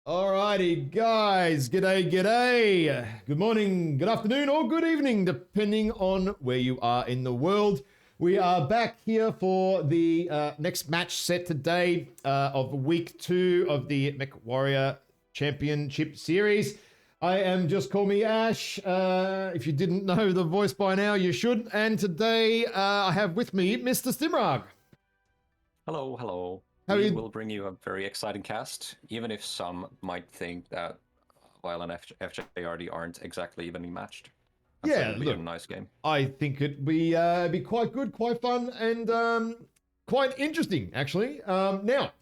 Alrighty, guys. G'day, g'day. Good morning, good afternoon, or good evening, depending on where you are in the world. We are back here for the next match set today of week 2 of the MechWarrior Championship Series. I am Just Call Me Ash. If you didn't know the voice by now, you should. And today I have with me Mr. Stimrog. Hello, hello. How We you- will bring you a very exciting cast, even if some might think that while an FJRD aren't exactly evenly matched. I'm sure Yeah, it'll be a look, nice game. I think it'd be quite good, quite fun, and quite interesting, actually. Now,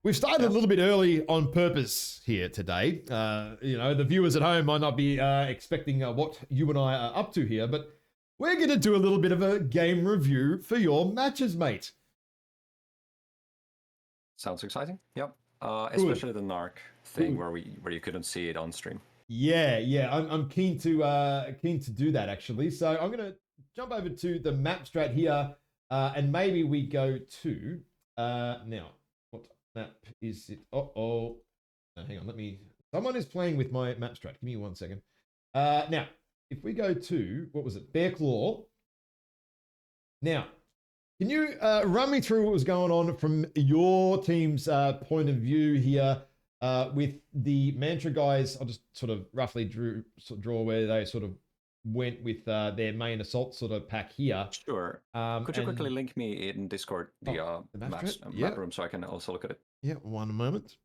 we've started a Yeah. little bit early on purpose here today. The viewers at home might not be expecting what you and I are up to here, but we're going to do a little bit of a game review for your matches, mate. Sounds exciting. Yep. Good. Especially the Narc thing Good. where you couldn't see it on stream. Yeah, I'm keen to do that actually. So I'm gonna jump over to the map strat here, and maybe we go to now. What map is it? Hang on. Someone is playing with my map strat. Give me 1 second. Now, if we go to what was it? Bear Claw. Now, can you run me through what was going on from your team's point of view here? With the Mantra guys, I'll just sort of roughly draw where they sort of went with their main assault sort of pack here. Sure. Could you quickly link me in Discord the map room so I can also look at it? Yeah, 1 moment.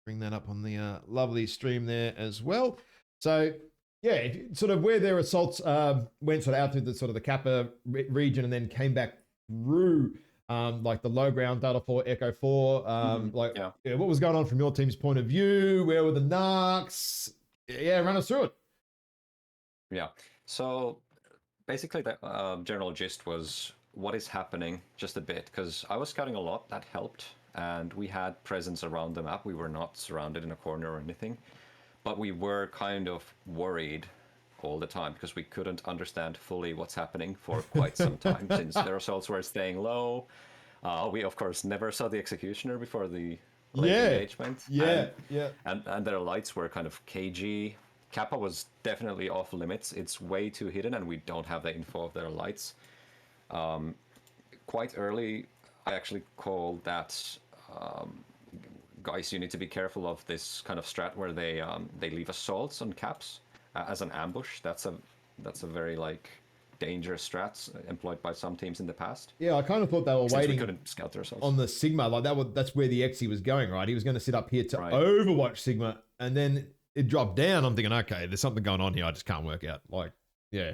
Bring that up on the lovely stream there as well. So yeah, sort of where their assaults went sort of out through the sort of the Kappa region and then came back through like the low ground, Data 4, Echo 4. What was going on from your team's point of view? Where were the narcs? Yeah, run us through it. Yeah. So basically, the general gist was what is happening just a bit, because I was scouting a lot. That helped. And we had presence around the map. We were not surrounded in a corner or anything. But we were kind of worried all the time because we couldn't understand fully what's happening for quite some time since their assaults were staying low. We, of course, never saw the Executioner before the late engagement. And their lights were kind of cagey. Kappa was definitely off limits. It's way too hidden, and we don't have the info of their lights. Quite early, I actually called that, guys, you need to be careful of this kind of strat where they leave assaults on caps as an ambush. That's a very like dangerous strat employed by some teams in the past. Yeah, I kind of thought they were waiting we couldn't scout their assaults on the Sigma. Like that's where the Exy was going, right? He was going to sit up here to Right. overwatch Sigma, and then it dropped down. I'm thinking, okay, there's something going on here. I just can't work out. Like, yeah.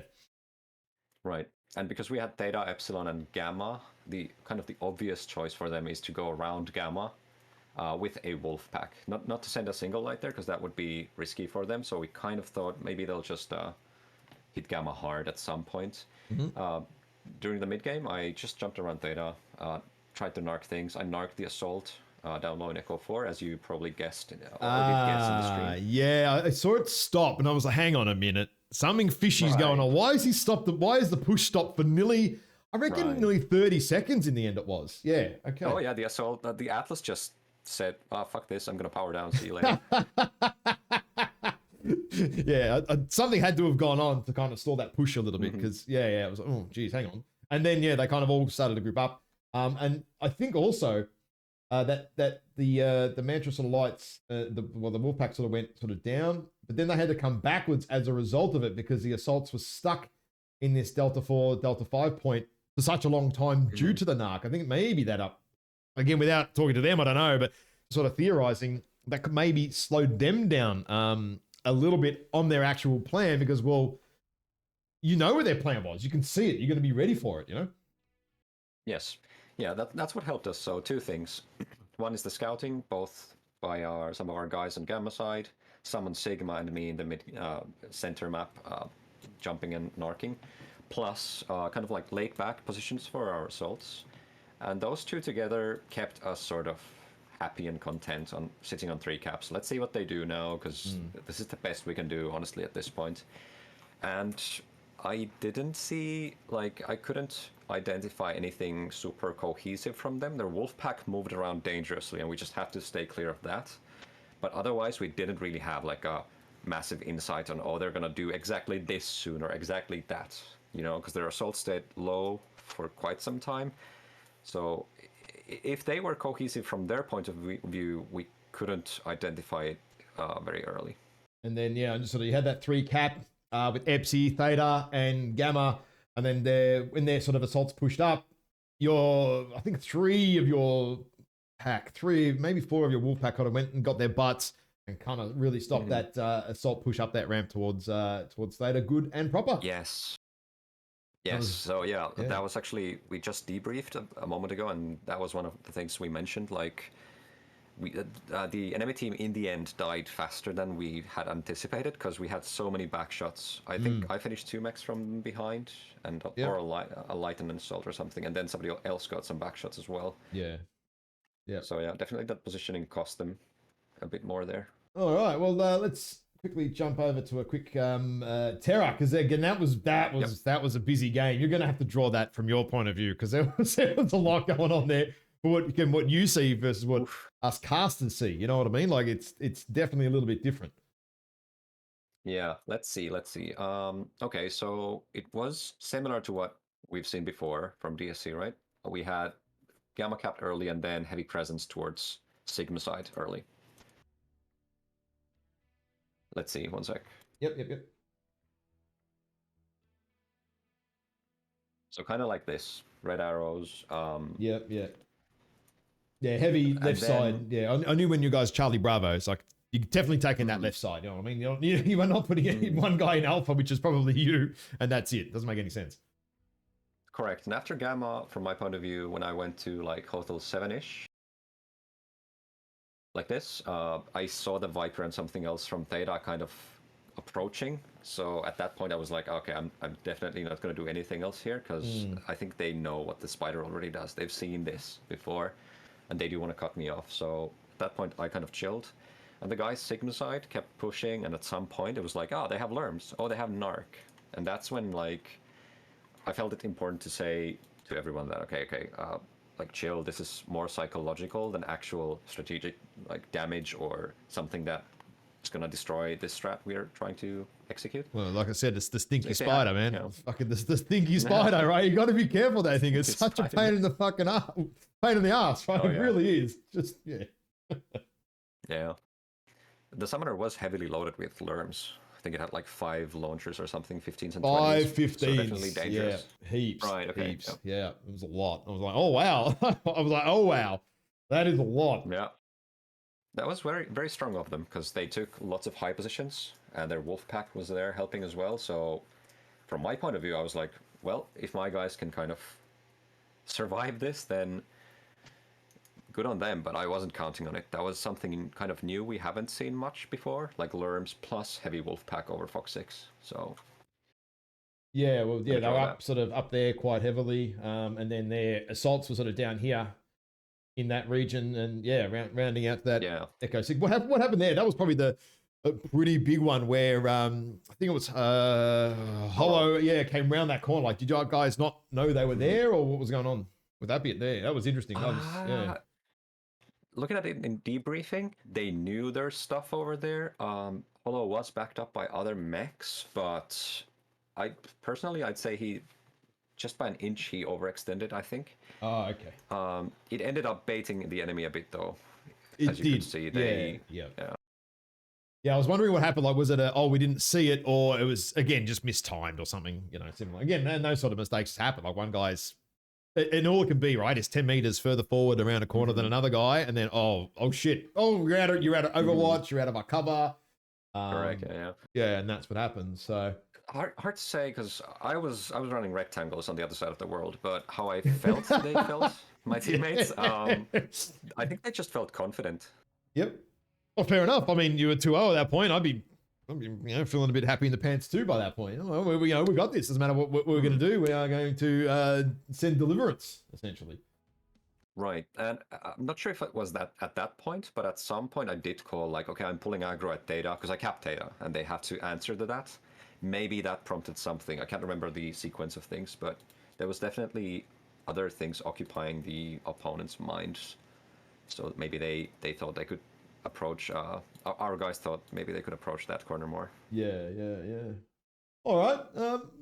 Right. And because we had Theta, Epsilon, and Gamma, the kind of the obvious choice for them is to go around Gamma with a wolf pack. Not to send a single light there, because that would be risky for them. So we kind of thought maybe they'll just hit Gamma hard at some point. During the mid game, I just jumped around Theta, tried to narc things. I narked the assault down low in Echo 4, as you probably guessed or did guess in the stream. Yeah, I saw it stop, and I was like, hang on a minute. Something fishy's going on. Why is he stopped? Why is the push stopped for nearly, I reckon, nearly 30 seconds in the end it was. Yeah, okay. Oh, yeah, the assault, the Atlas just said, oh, fuck this, I'm going to power down, see you later. Yeah, something had to have gone on to kind of stall that push a little bit, because, it was like, oh, geez, hang on. And then, they kind of all started to group up. And I think also that the Mantra sort of lights, the Wolfpack sort of went sort of down, but then they had to come backwards as a result of it because the assaults were stuck in this Delta 4, Delta 5 point for such a long time due to the narc. I think maybe that up, again, without talking to them, I don't know, but sort of theorizing that could maybe slow them down a little bit on their actual plan because, well, you know what their plan was. You can see it. You're going to be ready for it, you know? Yes. Yeah, that's what helped us. So 2 things. One is the scouting, both by some of our guys on Gamma side, some on Sigma and me in the mid center map, jumping and narking, plus kind of like lake back positions for our assaults. And those 2 together kept us sort of happy and content on sitting on 3 caps. Let's see what they do now, because this is the best we can do, honestly, at this point. And I didn't see, like, I couldn't identify anything super cohesive from them. Their wolf pack moved around dangerously, and we just have to stay clear of that. But otherwise, we didn't really have like a massive insight on, oh, they're gonna do exactly this soon or exactly that, you know, because their assault stayed low for quite some time. So if they were cohesive from their point of view, we couldn't identify it very early. And then yeah, just sort of you had that 3 cap with Epsi, Theta, and Gamma, and then when their sort of assaults pushed up, I think 3 of your pack, 3 maybe 4 of your wolf pack kind of went and got their butts and kind of really stopped that assault push up that ramp towards Theta, good and proper. Yes. Yes. So yeah, that was actually, we just debriefed a moment ago, and that was one of the things we mentioned. Like, the enemy team in the end died faster than we had anticipated because we had so many back shots. I think I finished 2 mechs from behind, and or a light and an assault or something, and then somebody else got some back shots as well. Yeah. So yeah, definitely that positioning cost them a bit more there. All right. Well, let's quickly jump over to a quick Terra, because again that was a busy game. You're going to have to draw that from your point of view, because there was a lot going on there. What you see versus what us casters see, you know what I mean? Like it's definitely a little bit different. Yeah, let's see. Okay, so it was similar to what we've seen before from DSC, right? We had Gamma capped early and then heavy presence towards Sigma side early. Let's see, one sec. Yep. So kind of like this, red arrows. Yeah, heavy left side. Yeah, I knew when you guys Charlie Bravo, it's like you're definitely taking that left side. You know what I mean? You are not putting one guy in Alpha, which is probably you, and that's it. Doesn't make any sense. Correct. And after Gamma, from my point of view, when I went to like Hotel 7-ish, like this, I saw the Viper and something else from Theta kind of approaching. So at that point, I was like, okay, I'm definitely not going to do anything else here, because I think they know what the Spider already does. They've seen this before, and they do want to cut me off. So at that point, I kind of chilled. And the guys Sigma side kept pushing, and at some point, it was like, oh, they have Lerms. Oh, they have Narc. And that's when, like, I felt it important to say to everyone that, okay, like, chill, this is more psychological than actual strategic, like, damage or something that is going to destroy this strat we're trying to execute. Well, like I said, it's the stinky spider, man. You know. Fucking the stinky spider, right? You got to be careful with that thing. It's such a pain in the fucking ass. Pain in the ass, right? It really is. Just, yeah. Yeah. The summoner was heavily loaded with Lerms. I think it had like 5 launchers or something, 15s and 20s. 5 15s. So definitely dangerous. Yeah, heaps. Right, okay. Heaps. Yeah, it was a lot. I was like, oh, wow. I was like, oh, wow. That is a lot. Yeah. That was very, very strong of them, because they took lots of high positions, and their wolf pack was there helping as well. So from my point of view, I was like, well, if my guys can kind of survive this, then good on them, but I wasn't counting on it. That was something kind of new we haven't seen much before, like Lerms plus heavy wolf pack over Fox 6. So yeah, well, yeah, they were up sort of up there quite heavily, and then their assaults were sort of down here in that region, and yeah, rounding out that Echo 6. What happened there? That was probably a pretty big one where I think it was Hollow, came round that corner. Like, did you guys not know they were there, or what was going on with that bit there? That was interesting. Looking at it in debriefing, they knew their stuff over there. Hollow was backed up by other mechs, but I'd say he, just by an inch, he overextended, I think. Oh, okay. It ended up baiting the enemy a bit, though. As you could see, yeah, I was wondering what happened. Like, was it we didn't see it, or it was, again, just mistimed or something, similar. Again, and those sort of mistakes happen. Like, one guy's, and all it can be, right, is 10 meters further forward around a corner than another guy, and then, oh shit. Oh, you're out of Overwatch, you're out of our cover. Correct, yeah, and that's what happened, so. Hard to say, because I was running rectangles on the other side of the world, but how I felt they felt, my teammates, I think they just felt confident. Yep. Well, fair enough. I mean, you were 2-0 at that point. I'd be feeling a bit happy in the pants too by that point. We got this. Doesn't matter what we're going to do. We are going to send deliverance, essentially. Right, and I'm not sure if it was that at that point, but at some point I did call, like, okay, I'm pulling aggro at Theta, because I capped Theta, and they have to answer to that. Maybe that prompted something. I can't remember the sequence of things, but there was definitely other things occupying the opponent's minds. So maybe they thought they could approach. Our guys thought maybe they could approach that corner more. Yeah. All right.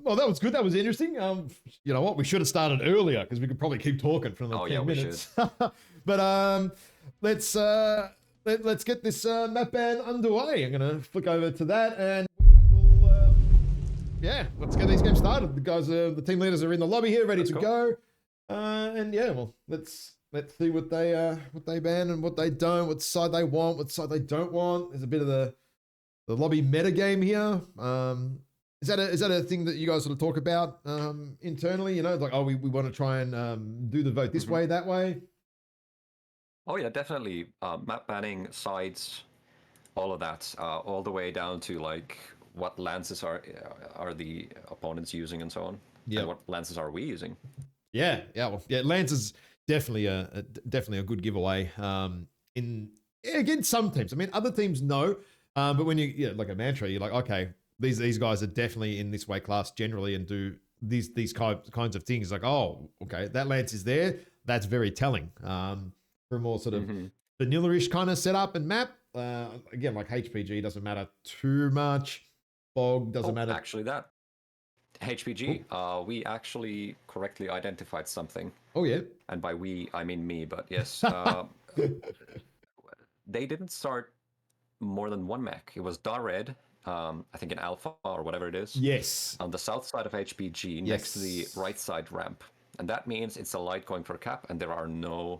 Well, that was good. That was interesting. You know what? We should have started earlier because we could probably keep talking for another 10 minutes. But let's get this map ban underway. I'm gonna flick over to that, and we will. Let's get these games started. The guys, the team leaders are in the lobby here, ready to go. And yeah, well, let's see what they ban and what they don't, what side they want, what side they don't want. There's a bit of the lobby meta game here. Is that a thing that you guys sort of talk about internally? You know, like, oh, we want to try and do the vote this way, that way. Oh yeah, definitely. Map banning, sides, all of that, all the way down to like what lances are the opponents using and so on. Yeah. And what lances are we using? Yeah. Well, yeah, lance is definitely a good giveaway. Against some teams. I mean, other teams no. But when you like a mantra, you're like, okay, these guys are definitely in this weight class generally and do these kinds of things. Like, oh, okay, that lance is there. That's very telling. For a more sort of vanilla-ish kind of setup and map. Again, like HPG doesn't matter too much. Fog doesn't matter. Actually, that HPG, we actually correctly identified something. Oh yeah. And by we, I mean me. But yes, they didn't start more than one mech. It was Dared, I think in Alpha or whatever it is. Yes. On the south side of HPG, next to the right side ramp. And that means it's a light going for a cap, and there are no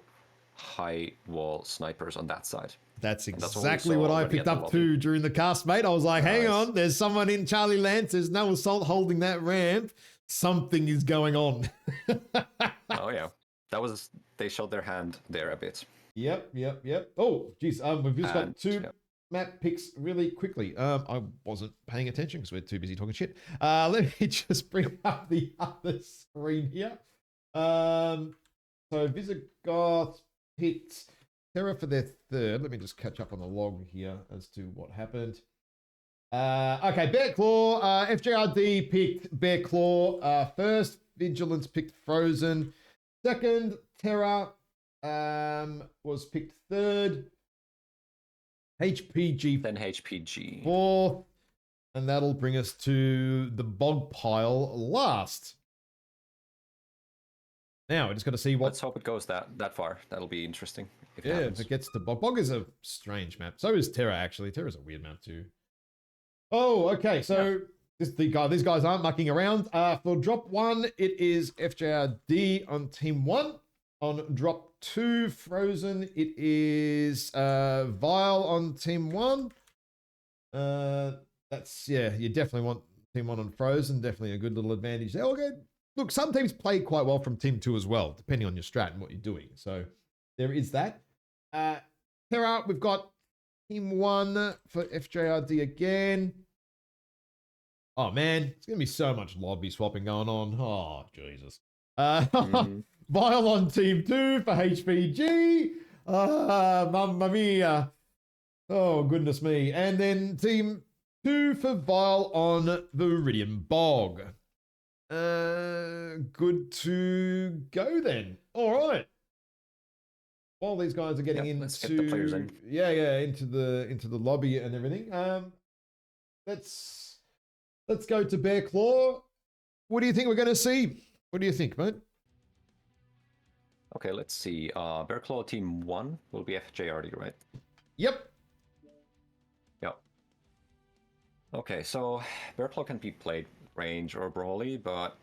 high wall snipers on that side. That's exactly what I picked up too during the cast, mate. I was like, hang on, there's someone in Charlie Lance. There's no assault holding that ramp. Something is going on. Oh, yeah. They showed their hand there a bit. Yep. Oh, geez. We've just got two map picks really quickly. I wasn't paying attention because we're too busy talking shit. Let me just bring up the other screen here. So Visigoths picked Terra for their third. Let me just catch up on the log here as to what happened. Okay, Bear Claw. FJRD picked Bear Claw first. Vigilance picked Frozen. Second, Terra was picked third. HPG. Then HPG. Fourth. And that'll bring us to the Bog Pile last. Now, we just got to see what... Let's hope it goes that far. That'll be interesting. If it gets to Bog. Bog is a strange map. So is Terra, actually. Terra's a weird map, too. Oh, okay. So these guys aren't mucking around. For drop 1, it is FJRD on team 1. On drop 2, Frozen, it is Vile on team 1. That's, yeah, you definitely want team 1 on Frozen. Definitely a good little advantage there. Okay. Look, some teams play quite well from team 2 as well, depending on your strat and what you're doing. So there is that. Terra, we've got team 1 for FJRD again. Oh, man. It's going to be so much lobby swapping going on. Oh, Jesus. Vile on team 2 for HPG. Mamma mia. Oh, goodness me. And then team 2 for Vile on Viridian Bog. Good to go then. All right. While these guys are getting into let's get the players in. into the lobby and everything. Let's go to Bear Claw. What do you think we're going to see? What do you think, mate? Okay, let's see. Bear Claw team 1 will be FJRD, right? Yep. Okay, so Bear Claw can be played range or brawly, but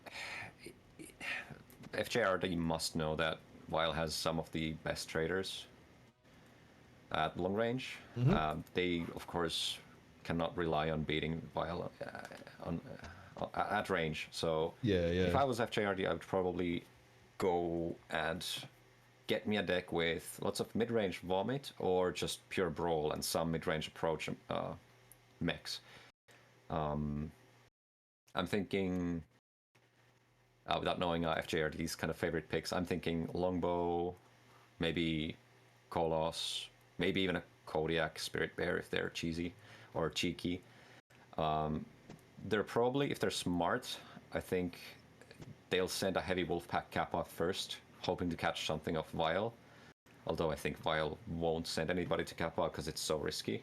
FJRD must know that Vile has some of the best traders at long range. They, of course, cannot rely on beating Vile at range. So if I was FJRD, I would probably go and get me a deck with lots of mid-range vomit or just pure brawl and some mid-range approach mechs. I'm thinking, without knowing FJRD's kind of favorite picks, I'm thinking Longbow, maybe Kolos, maybe even a Kodiak Spirit Bear if they're cheesy or cheeky. They're probably, if they're smart, I think they'll send a heavy Wolfpack Kappa first, hoping to catch something of Vile. Although I think Vile won't send anybody to Kappa because it's so risky.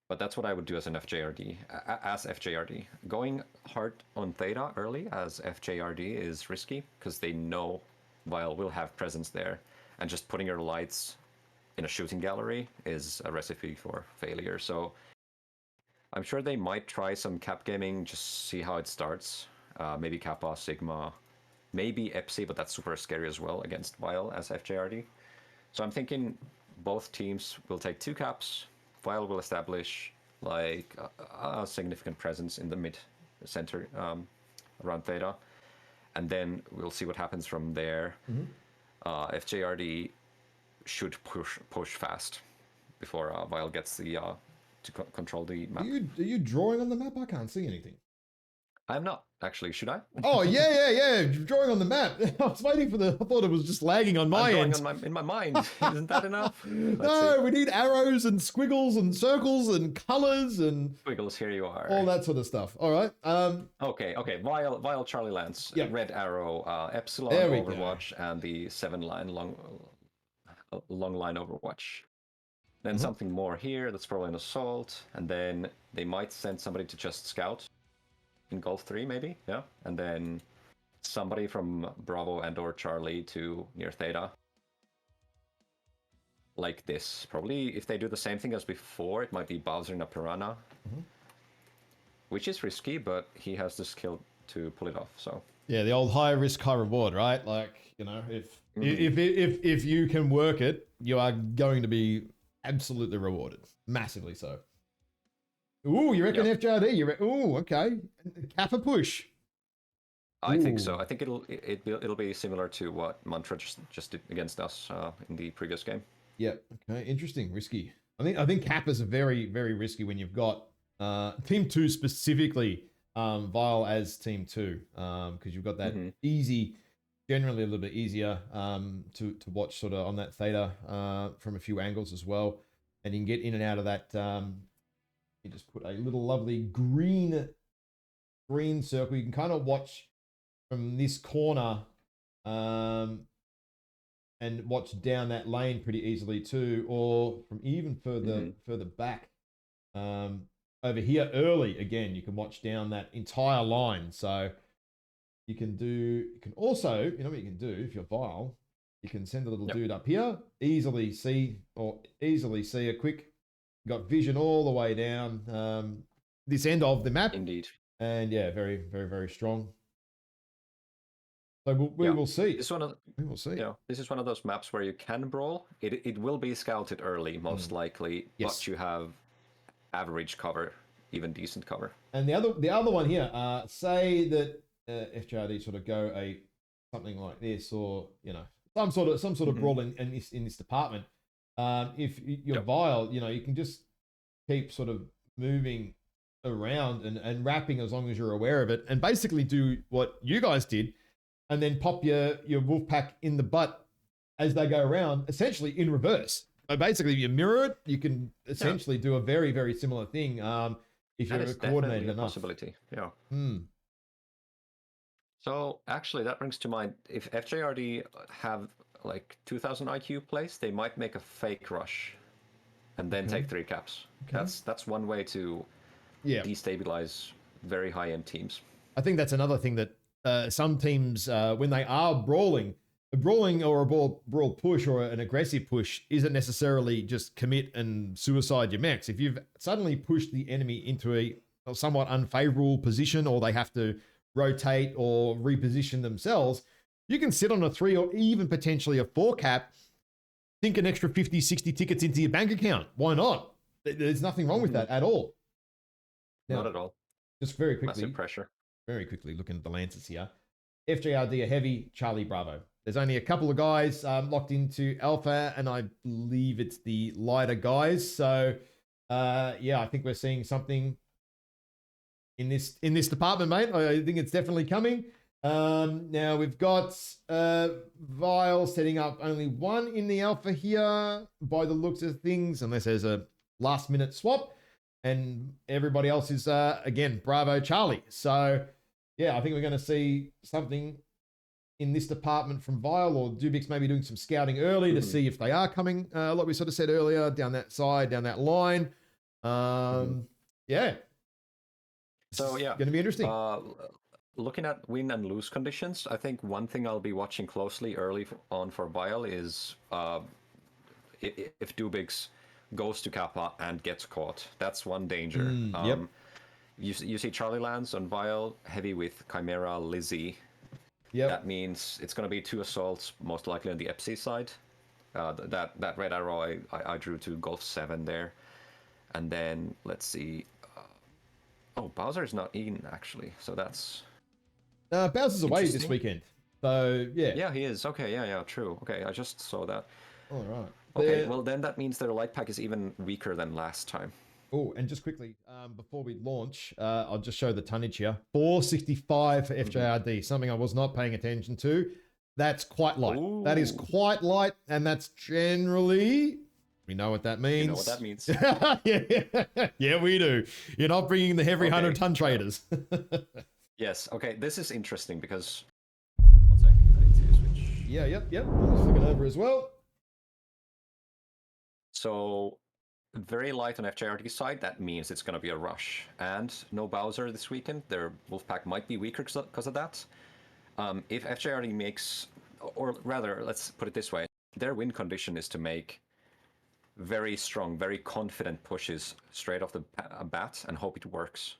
But that's what I would do as an FJRD. As FJRD, going hard on Theta early as FJRD is risky because they know Vile will have presence there, and just putting your lights in a shooting gallery is a recipe for failure. So I'm sure they might try some cap gaming, just see how it starts. Maybe Kappa, Sigma, maybe Epsi, but that's super scary as well against Vile as FJRD. So I'm thinking both teams will take 2 caps. Vile will establish like a significant presence in the mid center around Theta, and then we'll see what happens from there. FJRD should push fast before Vile gets the to control the map. Are you drawing on the map? I can't see anything. I'm not actually. Should I? Oh yeah. Drawing on the map. I was waiting for the. I thought it was just lagging on my end. In my mind. Isn't that enough? No, we need arrows and squiggles and circles and colors and squiggles. Here you are. All that sort of stuff. All right. Okay. Vile Charlie Lance. Yep. Red arrow. Epsilon Overwatch and the 7-line long line Overwatch. Then something more here. That's probably an assault, and then they might send somebody to just scout. In Golf 3, maybe, yeah, and then somebody from Bravo and/or Charlie to near Theta, like this. Probably, if they do the same thing as before, it might be Bowser and a Piranha, which is risky, but he has the skill to pull it off. So yeah, the old high risk, high reward, right? Like, you know, if you can work it, you are going to be absolutely rewarded, massively so. Ooh, you reckon FJRD? Ooh, okay. Kappa push. I think so. I think it'll be similar to what Mantra just did against us in the previous game. Yeah. Okay. Interesting. Risky. I think Kappas are very, very risky when you've got Team 2 specifically, Vile as Team 2, because you've got that easy, generally a little bit easier to watch sort of on that Theta from a few angles as well, and you can get in and out of that. You just put a little lovely green circle. You can kind of watch from this corner and watch down that lane pretty easily too, or from even further back over here early. Again, you can watch down that entire line. So you can also, you know what you can do if you're Vile, you can send a little dude up here, easily see a quick. Got vision all the way down this end of the map. Indeed. And yeah, very, very, very strong. So we will see. We will see. Yeah, this is one of those maps where you can brawl. It will be scouted early, most likely, but you have average cover, even decent cover. And the other one here, say that FJRD sort of go something like this, or you know, some sort of brawl in this department. If you're Vile, you know, you can just keep sort of moving around and wrapping as long as you're aware of it, and basically do what you guys did, and then pop your wolf pack in the butt as they go around, essentially in reverse. So basically, you mirror it. You can essentially do a very, very similar thing if you're coordinated enough. Possibility, yeah. So actually, that brings to mind, if FJRD have like 2000 IQ place, they might make a fake rush and then take 3 caps. That's one way to destabilize very high-end teams. I think that's another thing that some teams, when they are brawling or a brawl push or an aggressive push isn't necessarily just commit and suicide your mechs. If you've suddenly pushed the enemy into a somewhat unfavorable position, or they have to rotate or reposition themselves, you can sit on a 3 or even potentially a 4 cap, sink an extra 50, 60 tickets into your bank account. Why not? There's nothing wrong with that at all. Now, not at all. Just very quickly. Massive pressure. Very quickly, looking at the Lancers here. FJRD are heavy, Charlie Bravo. There's only a couple of guys locked into Alpha, and I believe it's the lighter guys. So, I think we're seeing something in this department, mate. I think it's definitely coming. Now we've got Vile setting up only 1 in the Alpha here by the looks of things, unless there's a last minute swap, and everybody else is again Bravo Charlie. So yeah, I think we're going to see something in this department from Vile, or Dubix maybe doing some scouting early to see if they are coming, like we sort of said earlier, down that side, down that line. Yeah. So yeah, going to be interesting. Looking at win and lose conditions, I think one thing I'll be watching closely early on for Vile is if Dubix goes to Kappa and gets caught. That's one danger. Yep. You see Charlie lands on Vile, heavy with Chimera, Lizzie. Yep. That means it's going to be 2 assaults, most likely on the FC side. That red arrow I drew to Golf 7 there. And then, let's see. Oh, Bowser's not in, actually. So that's... Bowser's away this weekend. So, yeah. Yeah, he is. Okay, yeah, true. Okay, I just saw that. All right. Okay, well, then that means their light pack is even weaker than last time. Oh, and just quickly, before we launch, I'll just show the tonnage here. 465 for FJRD, something I was not paying attention to. That's quite light. Ooh. That is quite light, and that's generally... We know what that means. You know what that means. Yeah, we do. You're not bringing the heavy 100-ton traders. Yes, okay, this is interesting because... One second, I need to switch. Yeah, yep. I'll flick it over as well. So... Very light on FJRD side, that means it's going to be a rush. And no Bowser this weekend, their Wolfpack might be weaker because of that. If FJRD makes, or rather, let's put it this way, their win condition is to make very strong, very confident pushes straight off the bat and hope it works.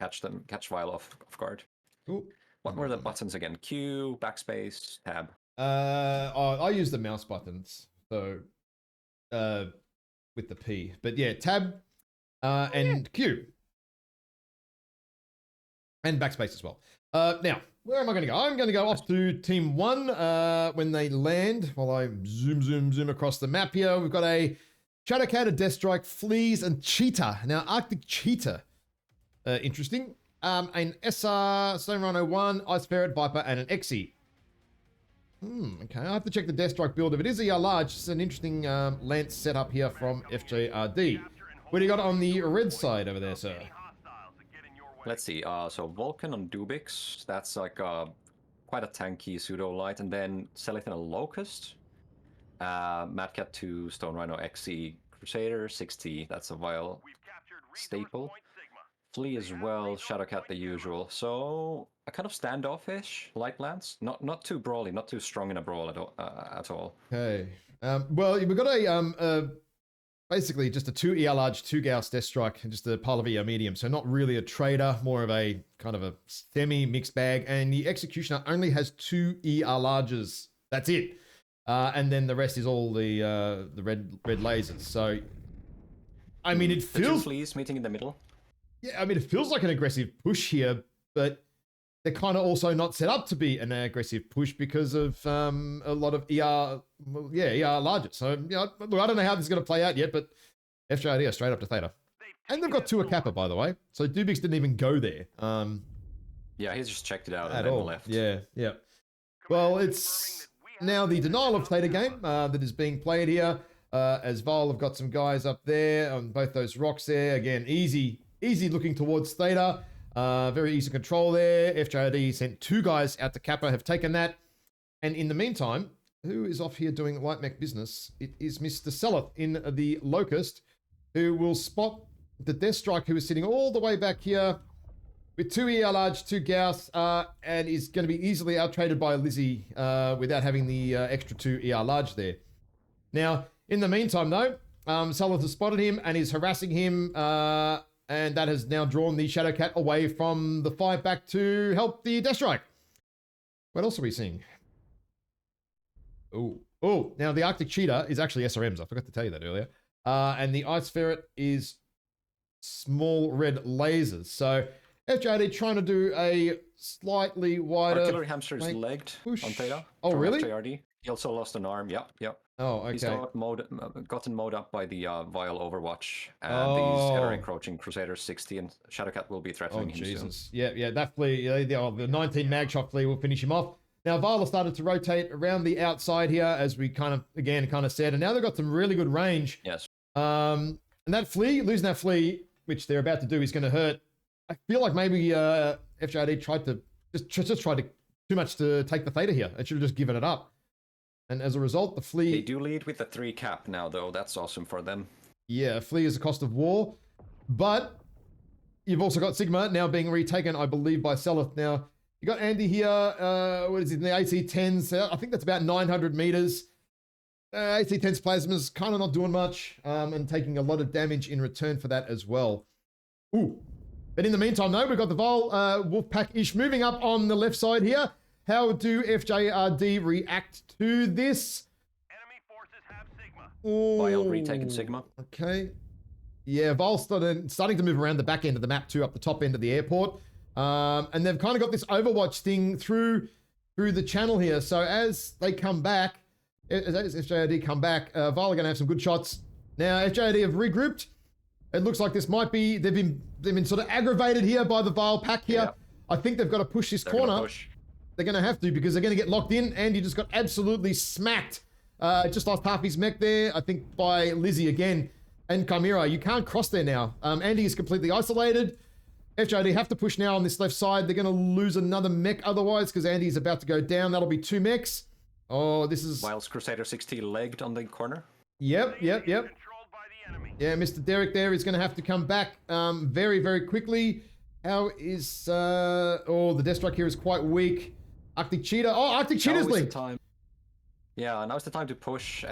Catch Vile off guard. Ooh. What were the buttons again? Q, backspace, tab? I use the mouse buttons, so... with the P. But yeah, tab and Q. And backspace as well. Now, where am I going to go? I'm going to go off to Team 1 when they land. While I zoom across the map here. We've got a Shadowcat, a Deathstrike, Fleas, and Cheetah. Now, Arctic Cheetah. Interesting. An SR, Stone Rhino 1, Ice Ferret, Viper, and an Exy. Okay, I have to check the Deathstrike build. If it is ER large, it's an interesting lance setup here from FJRD. What do you got on the red side over there, sir? Let's see. So Vulcan on Dubix, that's like quite a tanky pseudo light, and then Celestin Locust, Mad Cat 2, Stone Rhino XE, Crusader 60. That's a Vile staple. Flea as well, Shadowcat the usual. So a kind of standoffish light lance, not too brawly, not too strong in a brawl at all. Okay. Well, we've got a basically just a 2 ER large, 2 Gauss Deathstrike, and just a pile of ER medium. So not really a trader, more of a kind of a semi mixed bag. And the Executioner only has 2 ER larges. That's it. And then the rest is all the red lasers. So I mean, it feels... The 2 fleas meeting in the middle. Yeah, I mean, it feels like an aggressive push here, but they're kind of also not set up to be an aggressive push because of a lot of ER larges. So, look, I don't know how this is going to play out yet, but FJRD are straight up to Theta. And they've got 2 a Kappa, by the way. So Dubix didn't even go there. Yeah, he's just checked it out and then left. Yeah. Well, it's now the Denial of Theta game that is being played here. As Vile have got some guys up there on both those rocks there. Again, easy looking towards Theta. Very easy control there. FJRD sent 2 guys out to Kappa, have taken that. And in the meantime, who is off here doing light mech business? It is Mr. Seleth in the Locust, who will spot the Deathstrike, who is sitting all the way back here with 2 ER large, 2 Gauss, and is going to be easily out-traded by Lizzie without having the extra 2 ER large there. Now, in the meantime, though, Seleth has spotted him and is harassing him, and that has now drawn the Shadowcat away from the fight back to help the Deathstrike. What else are we seeing? Oh, now the Arctic Cheetah is actually SRMs. I forgot to tell you that earlier. And the Ice Ferret is small red lasers. So FJRD trying to do a slightly wider... Artillery Hamster is legged push. On Theta. Oh, really? FJRD. He also lost an arm. Yep. Oh, okay. He's gotten mowed up by the Vile Overwatch and these ever-encroaching Crusader 60, and Shadowcat will be threatening him Jesus. soon. Yeah, that flea, the 19 mag shot flea will finish him off. Now, Vile started to rotate around the outside here, as we kind of said, and now they've got some really good range. Yes. And that flea, losing that flea, which they're about to do, is going to hurt. I feel like maybe FJRD tried to too much to take the Theta here. It should have just given it up. And as a result, the Flea... They do lead with the 3 cap now, though. That's awesome for them. Yeah, Flea is the cost of war. But you've also got Sigma now being retaken, I believe, by Selith. Now, you got Andy here. What is it? In the AC-10s. I think that's about 900 meters. AC-10's Plasma's kind of not doing much and taking a lot of damage in return for that as well. Ooh. But in the meantime, though, we've got the Vol Wolfpack-ish moving up on the left side here. How do FJRD react to this? Enemy forces have Sigma. Vile retaken Sigma. Okay. Yeah, Vol's starting to move around the back end of the map too, up the top end of the airport. And they've kind of got this Overwatch thing through the channel here. So as they come back, as FJRD come back, Vile are going to have some good shots. Now, FJRD have regrouped. It looks like this might be, they've been sort of aggravated here by the Vile pack here. Yeah. I think they've got to push this corner. They're going to have to because they're going to get locked in. Andy just got absolutely smacked. Just lost half his mech there, I think, by Lizzie again and Chimera. You can't cross there now. Andy is completely isolated. FJD have to push now on this left side. They're going to lose another mech otherwise because Andy's about to go down. That'll be 2 mechs. Oh, this is... Whilst Crusader 60 legged on the corner. Yep. Yeah, Mr. Derek there is going to have to come back very, very quickly. How is... oh, the Death Strike here is quite weak. Arctic Cheetah. Oh, Arctic Cheetah's linked. Yeah, now's the time to push.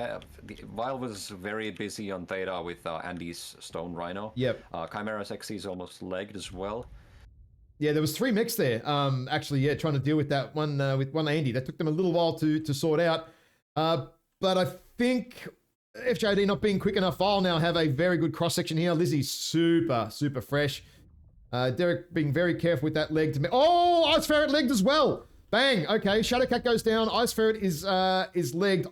Vile was very busy on Theta with Andy's Stone Rhino. Yep. Chimera's XC is almost legged as well. Yeah, there was 3 mechs there. Actually, yeah, trying to deal with that one with one Andy. That took them a little while to sort out. But I think FJD not being quick enough, Vile now have a very good cross section here. Lizzie's super fresh. Derek being very careful with that leg. Oh, Ice Ferret legged as well. Bang. Okay, Shadowcat goes down. Ice Ferret is legged.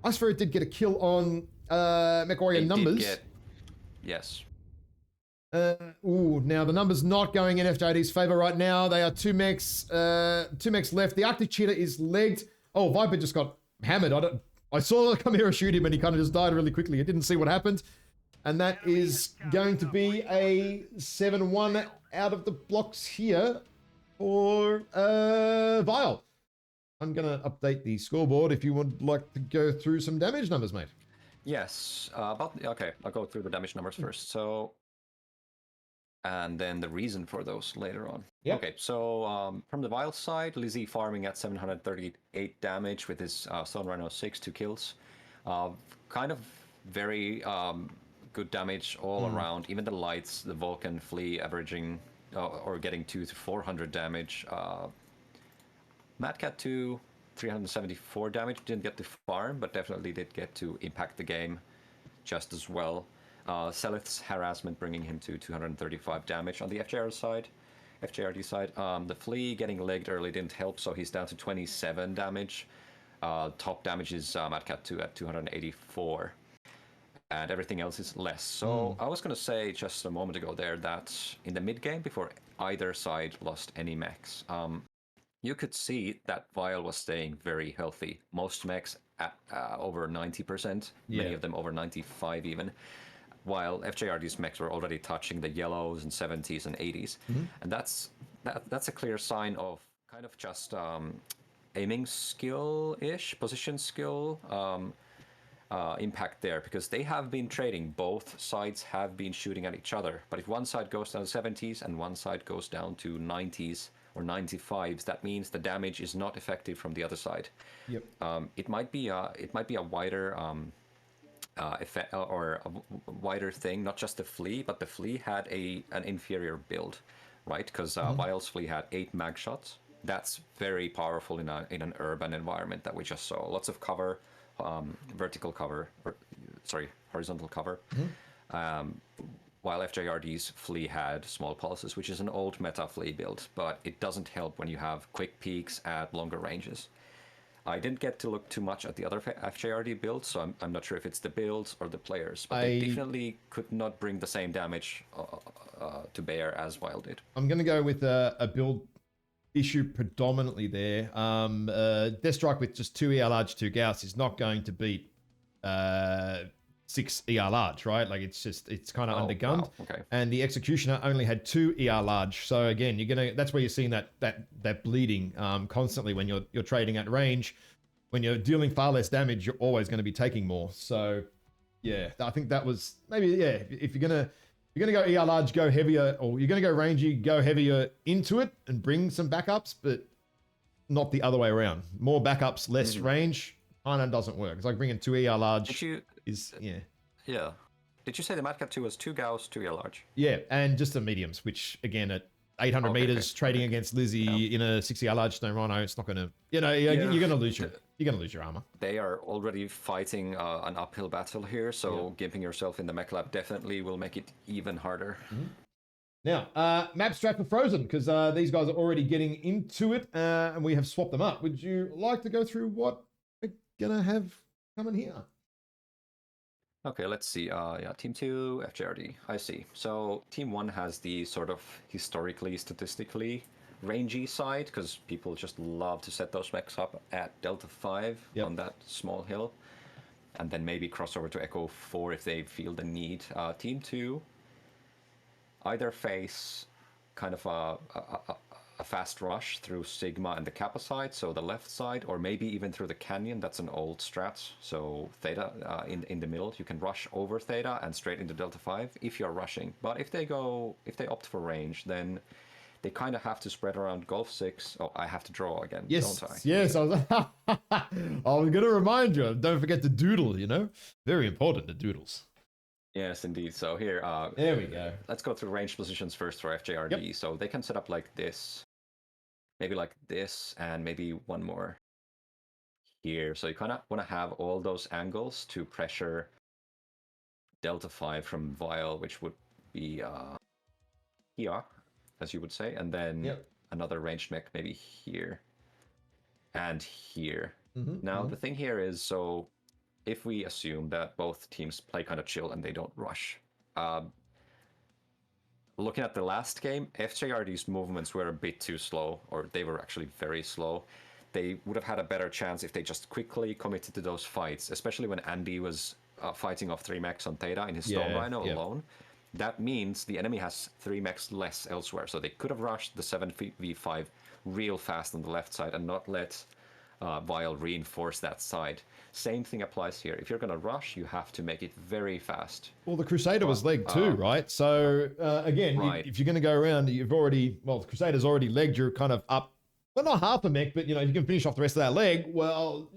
Ice Ferret did get a kill on Mech Warrior numbers. Yes. Ooh, now the numbers not going in FJD's favor right now. They are 2 mechs left. The Arctic Cheetah is legged. Oh, Viper just got hammered. I saw Chimera shoot him and he kind of just died really quickly. I didn't see what happened. And that is going to be a 7-1 out of the blocks here for Vile. I'm going to update the scoreboard if you would like to go through some damage numbers, mate. Yes. Okay, I'll go through the damage numbers first. So, and then the reason for those later on. Yep. Okay, so from the Vile side, Lizzie farming at 738 damage with his Stone Rhino 6, 2 kills. Kind of very good damage all around. Even the lights, the Vulcan Flea averaging or getting 200 to 400 damage. Mad Cat 2, 374 damage. Didn't get to farm, but definitely did get to impact the game just as well. Selith's harassment bringing him to 235 damage on the FJRD side. The Flea getting legged early didn't help, so he's down to 27 damage. Top damage is Mad Cat 2 at 284. And everything else is less. So I was going to say just a moment ago there that in the mid game, before either side lost any mechs, you could see that Vile was staying very healthy. Most mechs at over 90%, many of them over 95 even, while FJRD's mechs were already touching the yellows and 70s and 80s. And that's a clear sign of kind of just aiming skill-ish, position skill, impact there, because they have been trading. Both sides have been shooting at each other, but if one side goes down to 70s and one side goes down to 90s or 95s, that means the damage is not effective from the other side. Yep. It might be a wider effect or a wider thing, not just the Flea, but the Flea had an inferior build, right? Because Vile's Flea had 8 mag shots. That's very powerful in an urban environment that we just saw. Lots of cover. Vertical cover, horizontal cover, while FJRD's Flea had small pulses, which is an old meta Flea build, but it doesn't help when you have quick peaks at longer ranges. I didn't get to look too much at the other FJRD builds, so I'm not sure if it's the builds or the players, but they definitely could not bring the same damage to bear as Vile did. I'm going to go with a build issue predominantly there. Death Strike with just 2 ER large, 2 Gauss is not going to beat 6 ER large, right? Like it's kind of undergunned. Wow. Okay. And the Executioner only had 2 ER large. So again, that's where you're seeing that bleeding constantly when you're trading at range. When you're dealing far less damage, you're always going to be taking more. So yeah, I think that was maybe, yeah, if you're gonna go ER large, go heavier, or you're gonna go rangy, go heavier into it and bring some backups, but not the other way around. More backups, less range, kind of doesn't work. It's like bringing 2 ER large Yeah. Did you say the Madcap 2 was 2 Gauss, 2 ER large? Yeah, and just the mediums, which again at 800 meters trading against Lizzie in a 6 ER large Stone Rhino, it's not gonna, you're gonna lose your armor. They are already fighting an uphill battle here, so gimping yourself in the mech lab definitely will make it even harder. Now, map strat for Frozen, because these guys are already getting into it, and we have swapped them up. Would you like to go through what we're gonna have coming here? Okay, let's see. Team 2, FJRD. I see. So Team 1 has the sort of historically, statistically rangy side, because people just love to set those mechs up at Delta 5 on that small hill, and then maybe cross over to Echo 4 if they feel the need. Team 2 either face kind of a fast rush through Sigma and the Kappa side, so the left side, or maybe even through the Canyon. That's an old strat. So Theta in the middle, you can rush over Theta and straight into Delta 5 if you're rushing. But if they opt for range, then they kind of have to spread around Golf 6. Oh, I have to draw again, don't I? Yes. I was going to remind you, don't forget to doodle, Very important, the doodles. Yes, indeed. So here, there we go. Let's go through range positions first for FJRD. Yep. So they can set up like this, maybe like this, and maybe one more here. So you kind of want to have all those angles to pressure Delta 5 from Vial, which would be here, as you would say, and then another ranged mech maybe here and here. Now, the thing here is, so if we assume that both teams play kind of chill and they don't rush, looking at the last game, FJRD's movements were a bit too slow, or they were actually very slow. They would have had a better chance if they just quickly committed to those fights, especially when Andy was fighting off 3 mechs on Theta in his Stone Rhino alone. That means the enemy has 3 mechs less elsewhere, so they could have rushed the 7v5 real fast on the left side and not let Vial reinforce that side. Same thing applies here. If you're going to rush, you have to make it very fast. Well, the Crusader was legged too, right? So again, if you're going to go around, the Crusader's already legged. You're kind of up, well, not half a mech, but if you can finish off the rest of that leg, well,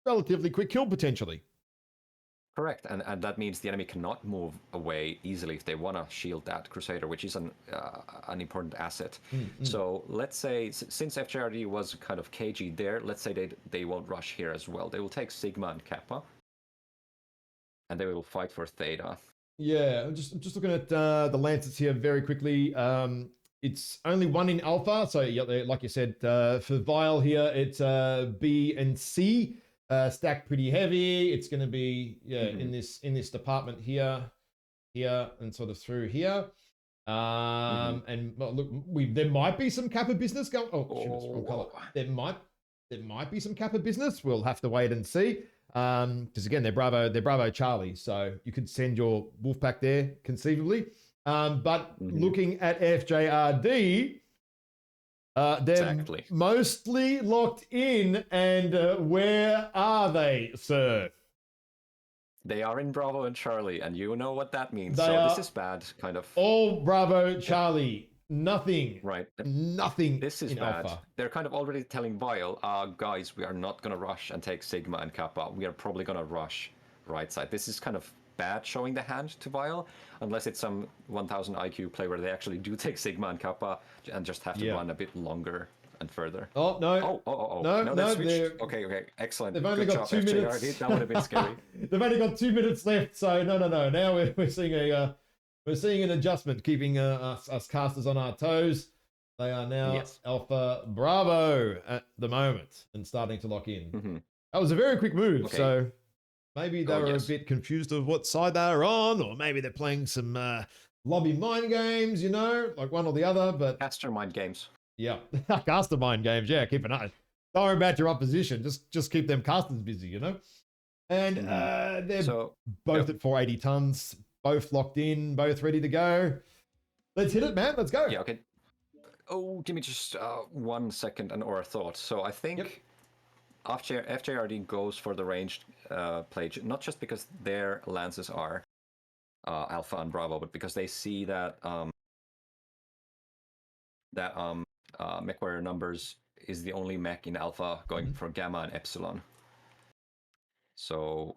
relatively quick kill potentially. Correct, and that means the enemy cannot move away easily if they want to shield that Crusader, which is an important asset. So let's say, since FJRD was kind of cagey there, let's say they won't rush here as well. They will take Sigma and Kappa, and they will fight for Theta. Yeah, I'm just looking at the Lancets here very quickly. It's only 1 in Alpha, so like you said, for Vial here, it's B and C. Stacked pretty heavy. It's going to be in this department here, and sort of through here. And look, there might be some Kappa business going. Wrong color. There might be some Kappa business. We'll have to wait and see. Because again, they're Bravo Charlie, so you could send your Wolfpack there conceivably. But looking at FJRD. They're mostly locked in, and where are they, sir? They are in Bravo and Charlie, and you know what that means. So this is bad, kind of. All Bravo, Charlie, nothing. Right. Nothing. This is bad. Alpha. They're kind of already telling Vial, guys, we are not going to rush and take Sigma and Kappa. We are probably going to rush right side. This is kind of bad showing the hand to Vial, unless it's some 1000 IQ play where they actually do take Sigma and Kappa and just have to run a bit longer and further. Oh, no. No, they switched. Okay, excellent. They've only got 2 minutes. FJRD. That would have been scary. They've only got 2 minutes left, so no. Now we're seeing an adjustment, keeping us casters on our toes. They are now Alpha Bravo at the moment and starting to lock in. That was a very quick move, so maybe they were a bit confused of what side they're on, or maybe they're playing some lobby mind games, like one or the other. But caster mind games. Yeah, caster mind games. Yeah, keep an eye. Don't worry about your opposition. Just keep them casters busy, And they're So both at 480 tons, both locked in, both ready to go. Let's hit it, man. Let's go. yeah, okay. Oh, give me just 1 second or a thought. So I think FJRD goes for the ranged play, not just because their lances are Alpha and Bravo, but because they see that mech warrior numbers is the only mech in Alpha going for Gamma and Epsilon. So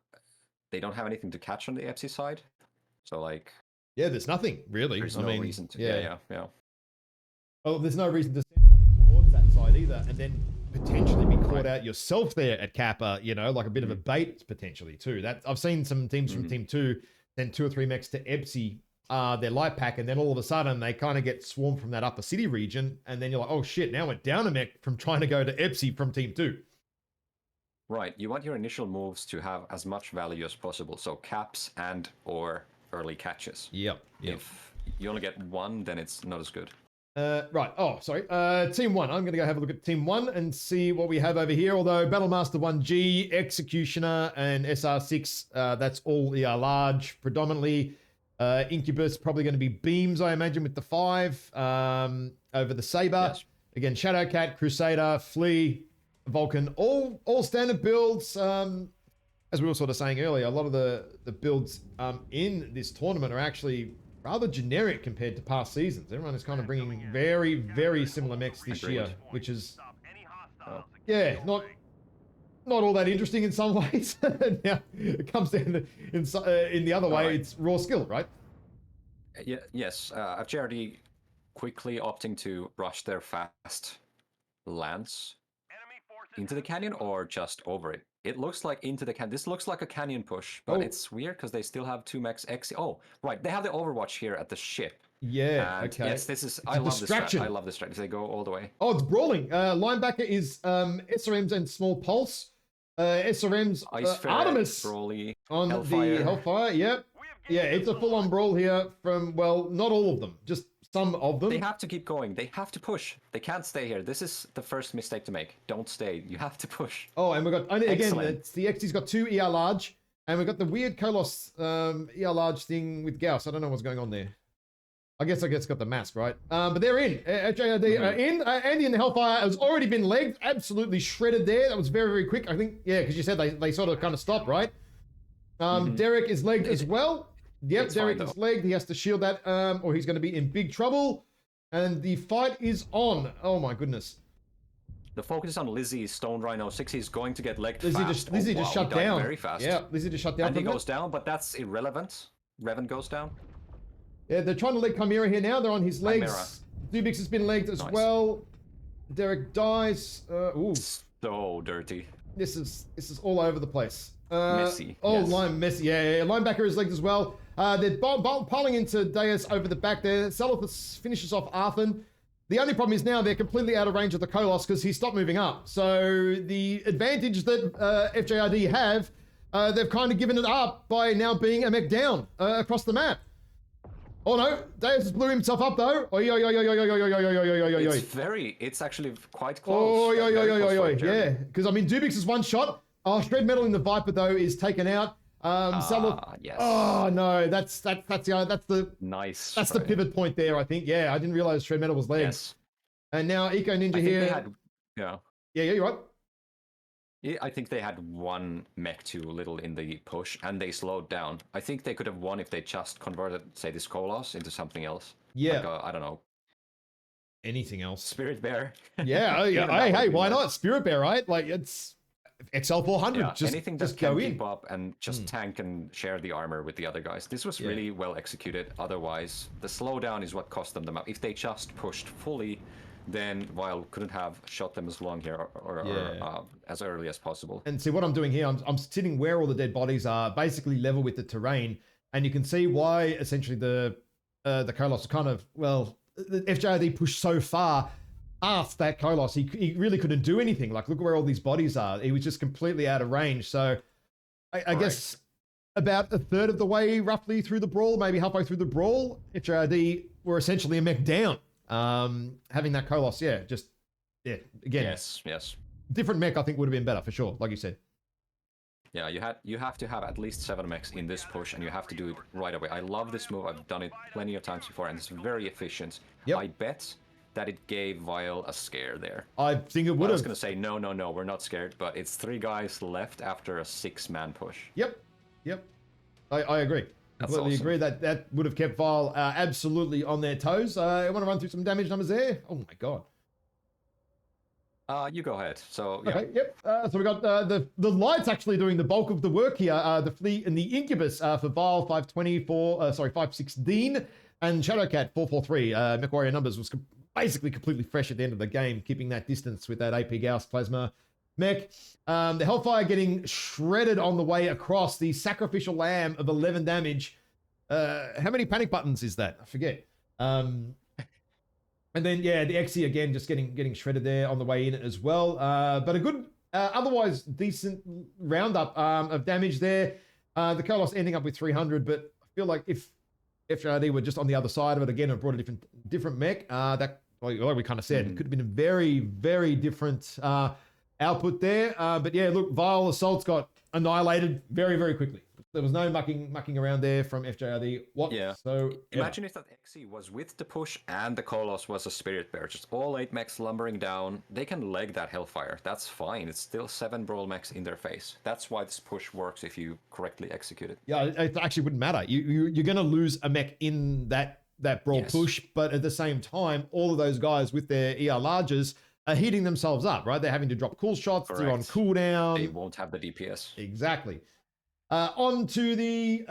they don't have anything to catch on the Epsi side. So like, yeah, there's nothing really. there's I no mean, reason to. Yeah. Oh, there's no reason to send anything towards that side either, and then potentially be caught out yourself there at Kappa. You know, like a bit of a bait potentially too. That I've seen some teams from Team 2 send 2 or 3 mechs to Epsi, their light pack, and then all of a sudden they kind of get swarmed from that upper city region, and then you're like, oh shit, now we're down a mech from trying to go to Epsi from Team 2. Right. You want your initial moves to have as much value as possible. So caps and or early catches. Yep. If you only get one, then it's not as good. Right. Oh, sorry. Team 1. I'm going to go have a look at Team 1 and see what we have over here. Although Battlemaster 1G, Executioner, and SR6, that's all large predominantly. Incubus probably going to be beams, I imagine, with the 5 over the Saber. Yes. Again, Shadowcat, Crusader, Flea, Vulcan, all standard builds. As we were sort of saying earlier, a lot of the builds in this tournament are actually rather generic compared to past seasons. Everyone is kind of bringing very, very similar mechs this year, which is, yeah, not all that interesting in some ways. Now, it comes down to, in the other way, it's raw skill, right? Yeah, yes. FJRD quickly opting to rush their fast lance into the canyon or just over it. It looks like into the canyon. This looks like a canyon push, but it's weird because they still have 2 mechs X. Oh, right. They have the overwatch here at the ship. Yeah, And okay. Yes, this is. I love this strat. I love this strat. If they go all the way. Oh, it's brawling. Linebacker is SRMs and small pulse. SRMs Artemis Broly, on Hellfire. the Hellfire. Yep. Yeah, it's a full-on brawl here from, well, not all of them, just some of them. They have to keep going. They have to push. They can't stay here. This is the first mistake to make. Don't stay. You have to push. Oh, and we've got, again, Excellent. it's the XT's got 2 ER large, and we've got the weird Kolos ER large thing with Gauss. I don't know what's going on there. I guess got the mask, right? But they're in. FJRD are in. Andy and the Hellfire has already been legged. Absolutely shredded there. That was very, very quick. I think, yeah, because you said they sort of kind of stopped, right? Derek is legged as well. Yep, Derek is legged. He has to shield that, or he's going to be in big trouble. And the fight is on. Oh, my goodness. The focus is on Lizzie. Stone Rhino 6. He's going to get legged Lizzie fast. Lizzie just shut down. Very fast. Yeah, Lizzie just shut down. And he goes down, but that's irrelevant. Revan goes down. Yeah, they're trying to leg Chimera here now. They're on his legs. Dubix has been legged as well. Derek dies. Ooh. So dirty. This is all over the place. Messy. Oh, yes. Messy. Yeah. Linebacker is legged as well. They're piling into Deus over the back there. Salithus finishes off Arthur. The only problem is now they're completely out of range of the Kolos because he stopped moving up. So the advantage that FJRD have, they've kind of given it up by now being a mech down across the map. Oh no, Deus has blew himself up though. It's actually quite close. Yeah, because I mean Dubix is one shot. Oh, Shred Metal in the Viper though is taken out. Yes. Oh no, that's the nice. That's the pivot point there, I think. Yeah, I didn't realize Shred Metal was legs. Yes. And now Eco Ninja here. Yeah, you're right. Yeah, I think they had one mech too little in the push, and they slowed down. I think they could have won if they just converted, say, this Kolos into something else. Yeah. Like I don't know. Anything else? Spirit Bear. Yeah. Hey, why not? Spirit Bear, right? Like it's XL 400. Yeah, just anything just that can go in. keep up and just tank and share the armor with the other guys. This was really well executed. Otherwise, the slowdown is what cost them the map. If they just pushed fully, then Weil couldn't have shot them as long here or as early as possible. And see what I'm doing here, I'm sitting where all the dead bodies are, basically level with the terrain, and you can see why essentially the Kolos are kind of, well, the FJRD pushed so far past that Kolos, he really couldn't do anything. Like, look where all these bodies are. He was just completely out of range. So I guess about a third of the way roughly through the brawl, maybe halfway through the brawl, FJRD were essentially a mech down. Having that Kolos, again. Yes. Different mech, I think, would have been better for sure, like you said. Yeah, you have to have at least 7 mechs in this push, and you have to do it right away. I love this move. I've done it plenty of times before, and it's very efficient. Yep. I bet that it gave Vile a scare there. I think it would I was have. gonna say no, we're not scared, but it's 3 guys left after a 6-man push. Yep. I agree. That's Completely awesome. agree. That would have kept Vile absolutely on their toes. I want to run through some damage numbers there. Oh my god. You go ahead. So yeah. Okay, yep. So we got the lights actually doing the bulk of the work here. The Fleet and the Incubus for Vile 524, 516, and Shadowcat 443. MechWarrior numbers was basically completely fresh at the end of the game, keeping that distance with that AP Gauss Plasma mech. The Hellfire getting shredded on the way across. The Sacrificial Lamb of 11 damage. How many panic buttons is that? I forget. And then, yeah, the Exy again just getting shredded there on the way in as well. But a good, otherwise decent roundup of damage there. The Kolos ending up with 300, but I feel like if FJRD were just on the other side of it again and brought a different mech, that, like we kind of said, it could have been a very, very different output there. But yeah, look, Vile Assaults got annihilated very, very quickly. There was no mucking around there from FJRD. Yeah. So imagine if that Xe was with the push and the Kolos was a Spirit Bear. Just all 8 mechs lumbering down. They can leg that Hellfire. That's fine. It's still 7 Brawl mechs in their face. That's why this push works if you correctly execute it. Yeah, it actually wouldn't matter. You're going to lose a mech in that Brawl push, but at the same time, all of those guys with their ER larges are heating themselves up, right? They're having to drop cool shots. Correct. They're on cooldown. They won't have the DPS. Exactly. On to the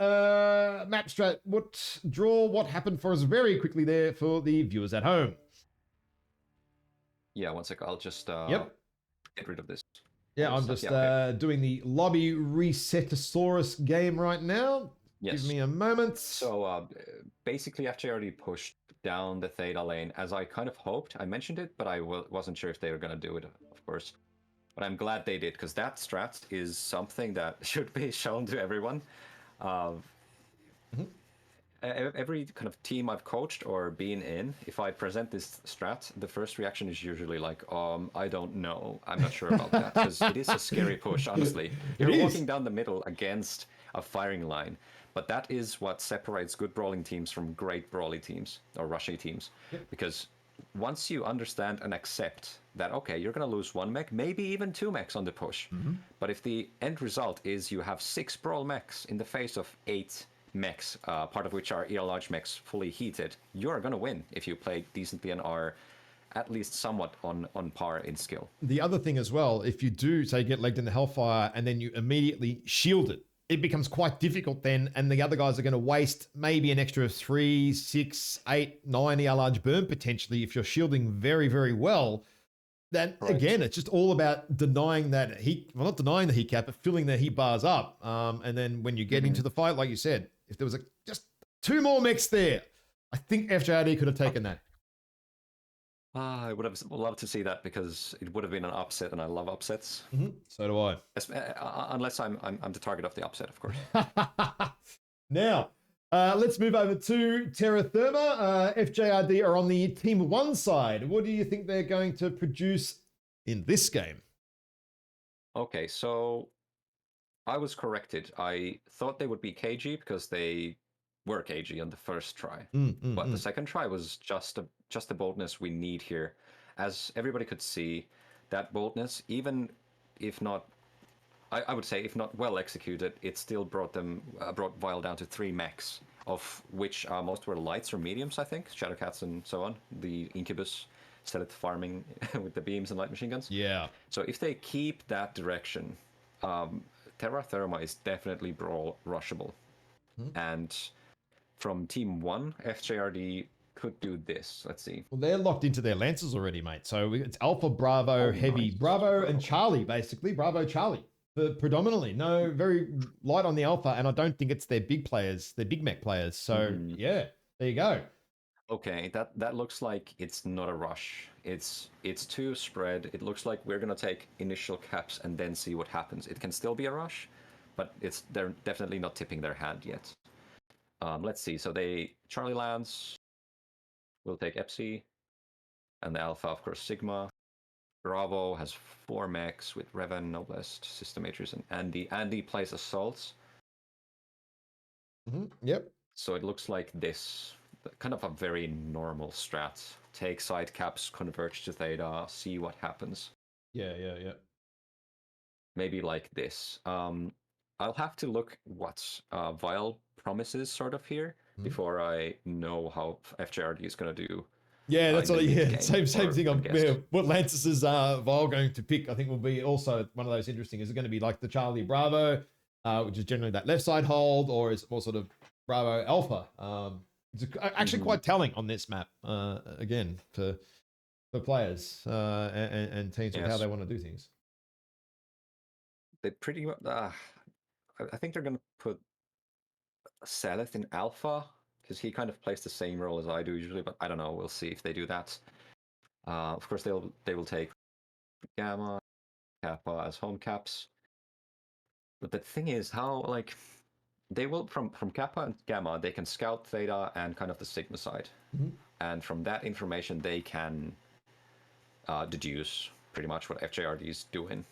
map strat. What happened for us very quickly there for the viewers at home? Yeah, one sec. I'll just Yep. get rid of this. Yeah, I'm just doing the lobby resetosaurus game right now. Yes. Give me a moment. So basically, FJRD pushed down the Theta lane as I kind of hoped. I mentioned it, but I wasn't sure if they were going to do it, of course. But I'm glad they did, because that strat is something that should be shown to everyone. Every kind of team I've coached or been in, if I present this strat, the first reaction is usually like, I don't know. I'm not sure about that, because it is a scary push, honestly. You're walking down the middle against a firing line, but that is what separates good brawling teams from great brawly teams or rushy teams. Because once you understand and accept that, okay, you're going to lose 1 mech, maybe even 2 mechs on the push. But if the end result is you have 6 brawl mechs in the face of 8 mechs, part of which are ER large mechs fully heated, you're going to win if you play decently and are at least somewhat on par in skill. The other thing as well, if you do, say, get legged in the Hellfire and then you immediately shield it, it becomes quite difficult then, and the other guys are going to waste maybe an extra 3, 6, 8, 9 ER large burn potentially if you're shielding very, very well. Then again, it's just all about denying that heat, well, not denying the heat cap, but filling the heat bars up. And then when you get into the fight, like you said, if there was just 2 more mechs there, I think FJRD could have taken that. I would have loved to see that, because it would have been an upset, and I love upsets. So do I. Unless I'm the target of the upset, of course. Now, let's move over to Terra Therma. FJRD are on the Team 1 side. What do you think they're going to produce in this game? Okay, so I was corrected. I thought they would be KG because they were KG on the first try. But the second try was just the boldness we need here. As everybody could see, that boldness, even if not, I would say if not well executed, it still brought Vile down to 3 mechs, of which most were lights or mediums, I think, Shadowcats and so on. The Incubus started farming with the beams and light machine guns. Yeah. So if they keep that direction, Terra Therma is definitely brawl rushable. And from Team 1, FJRD could do this. Let's see. Well, they're locked into their Lancers already, mate. So it's Alpha, Bravo, Heavy. Nice. Bravo and Charlie, basically. Bravo, Charlie. Predominantly. No, very light on the Alpha, and I don't think it's their big players, their big mech players. So, yeah, there you go. Okay, that looks like it's not a rush. It's too spread. It looks like we're going to take initial caps and then see what happens. It can still be a rush, but they're definitely not tipping their hand yet. Let's see. So Charlie lands. We'll take Epsi. And the Alpha, of course, Sigma. Bravo has 4 mechs with Revan, Noblest, System Matrix, and Andy. Andy plays assaults. Yep. So it looks like this, kind of a very normal strat. Take side caps, converge to theta, see what happens. Yeah. Maybe like this. I'll have to look what Vile promises sort of here before I know how FJRD is going to do. Yeah, that's in what. the Yeah, mid-game same or thing. against. What Lantis's Vile going to pick, I think, will be also one of those interesting. Is it going to be like the Charlie Bravo, which is generally that left side hold, or is it more sort of Bravo Alpha? It's actually quite telling on this map. Again, for players and teams with how they want to do things. They pretty much. I think they're going to put Saleth in Alpha because he kind of plays the same role as I do usually, but I don't know. We'll see if they do that. Of course, they will take Gamma, Kappa as home caps. But the thing is, how like they will from Kappa and Gamma, they can scout Theta and kind of the Sigma side, and from that information they can deduce pretty much what FJRD is doing.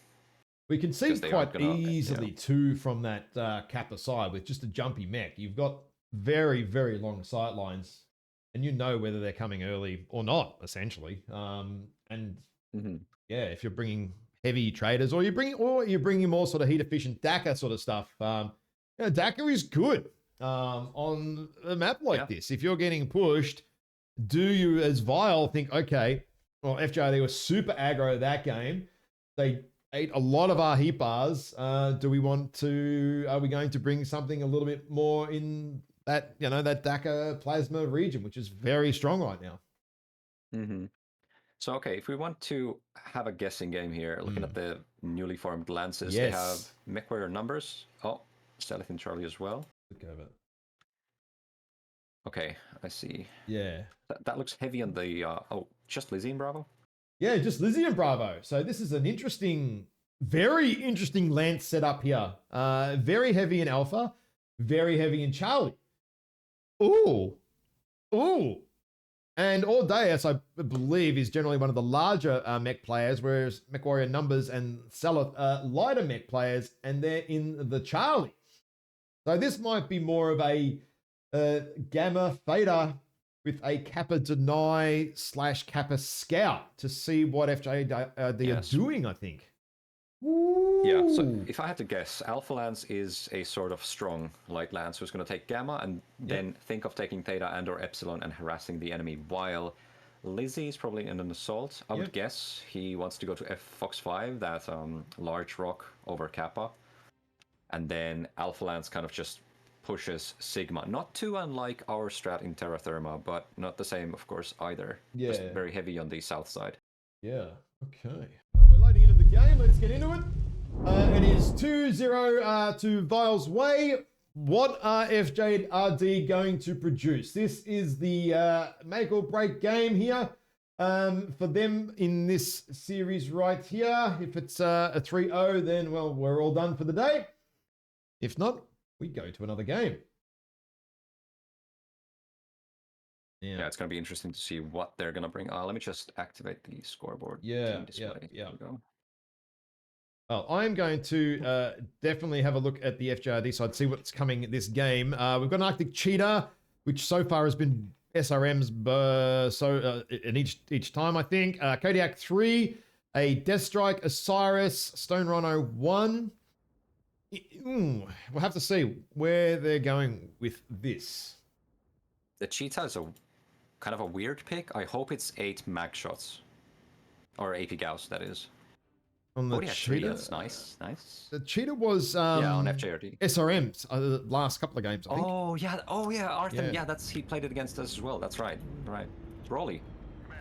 We can see quite easily too from that Kappa side with just a jumpy mech. You've got very, very long sight lines, and you know whether they're coming early or not, essentially. Yeah, if you're bringing heavy traders, or you're bringing more sort of heat efficient DACA sort of stuff. DACA is good on a map like this. If you're getting pushed, do you, as Vile, think, okay, well, FJRD was super aggro that game. They ate a lot of our heat bars. Are we going to bring something a little bit more in that, that DACA plasma region, which is very strong right now? So, okay, if we want to have a guessing game here, looking at the newly formed Lances, they have mech warrior numbers. Oh, Saleth and Charlie as well. Look over. Okay, I see. Yeah. That looks heavy on the... just Lizzie and Bravo? Yeah, just Lizzie and Bravo. So this is an interesting, very interesting Lance setup here. Very heavy in Alpha, very heavy in Charlie. Ooh. And Audaeus, I believe, is generally one of the larger mech players, whereas Mech Warrior Numbers and Saleth are lighter mech players, and they're in the Charlie. So this might be more of a Gamma Theta with a Kappa Deny / Kappa Scout to see what FJRD are doing, I think. Ooh. Yeah, so if I had to guess, Alpha Lance is a sort of strong light Lance who's going to take Gamma and then think of taking Theta and or Epsilon and harassing the enemy, while Lizzie is probably in an assault. I would guess he wants to go to Fox 5, that large rock over Kappa. And then Alpha Lance kind of just pushes Sigma. Not too unlike our strat in Terra Therma, but not the same, of course, either. Yeah. Just very heavy on the south side. Yeah, okay. We're loading into the game. Let's get into it. It is 2-0 to Vile's way. What are FJRD going to produce? This is the make or break game here for them in this series right here. If it's a 3-0, then, well, we're all done for the day. If not, we go to another game. Yeah, it's going to be interesting to see what they're going to bring. Let me just activate the scoreboard. Yeah. There we go. Well, I'm going to definitely have a look at the FJRD side, see what's coming this game. We've got an Arctic Cheetah, which so far has been SRMs in each time, I think. Kodiak 3, a Deathstrike, Osiris, Stone Rhino 1. We'll have to see where they're going with this. The Cheetah is a kind of a weird pick. I hope it's 8 mag shots. Or AP Gauss, that is. On the Cheetah, that's nice. The Cheetah was on FJRD. SRMs the last couple of games, I think. Oh yeah, Arthur. Yeah, he played it against us as well. That's right. Rolly.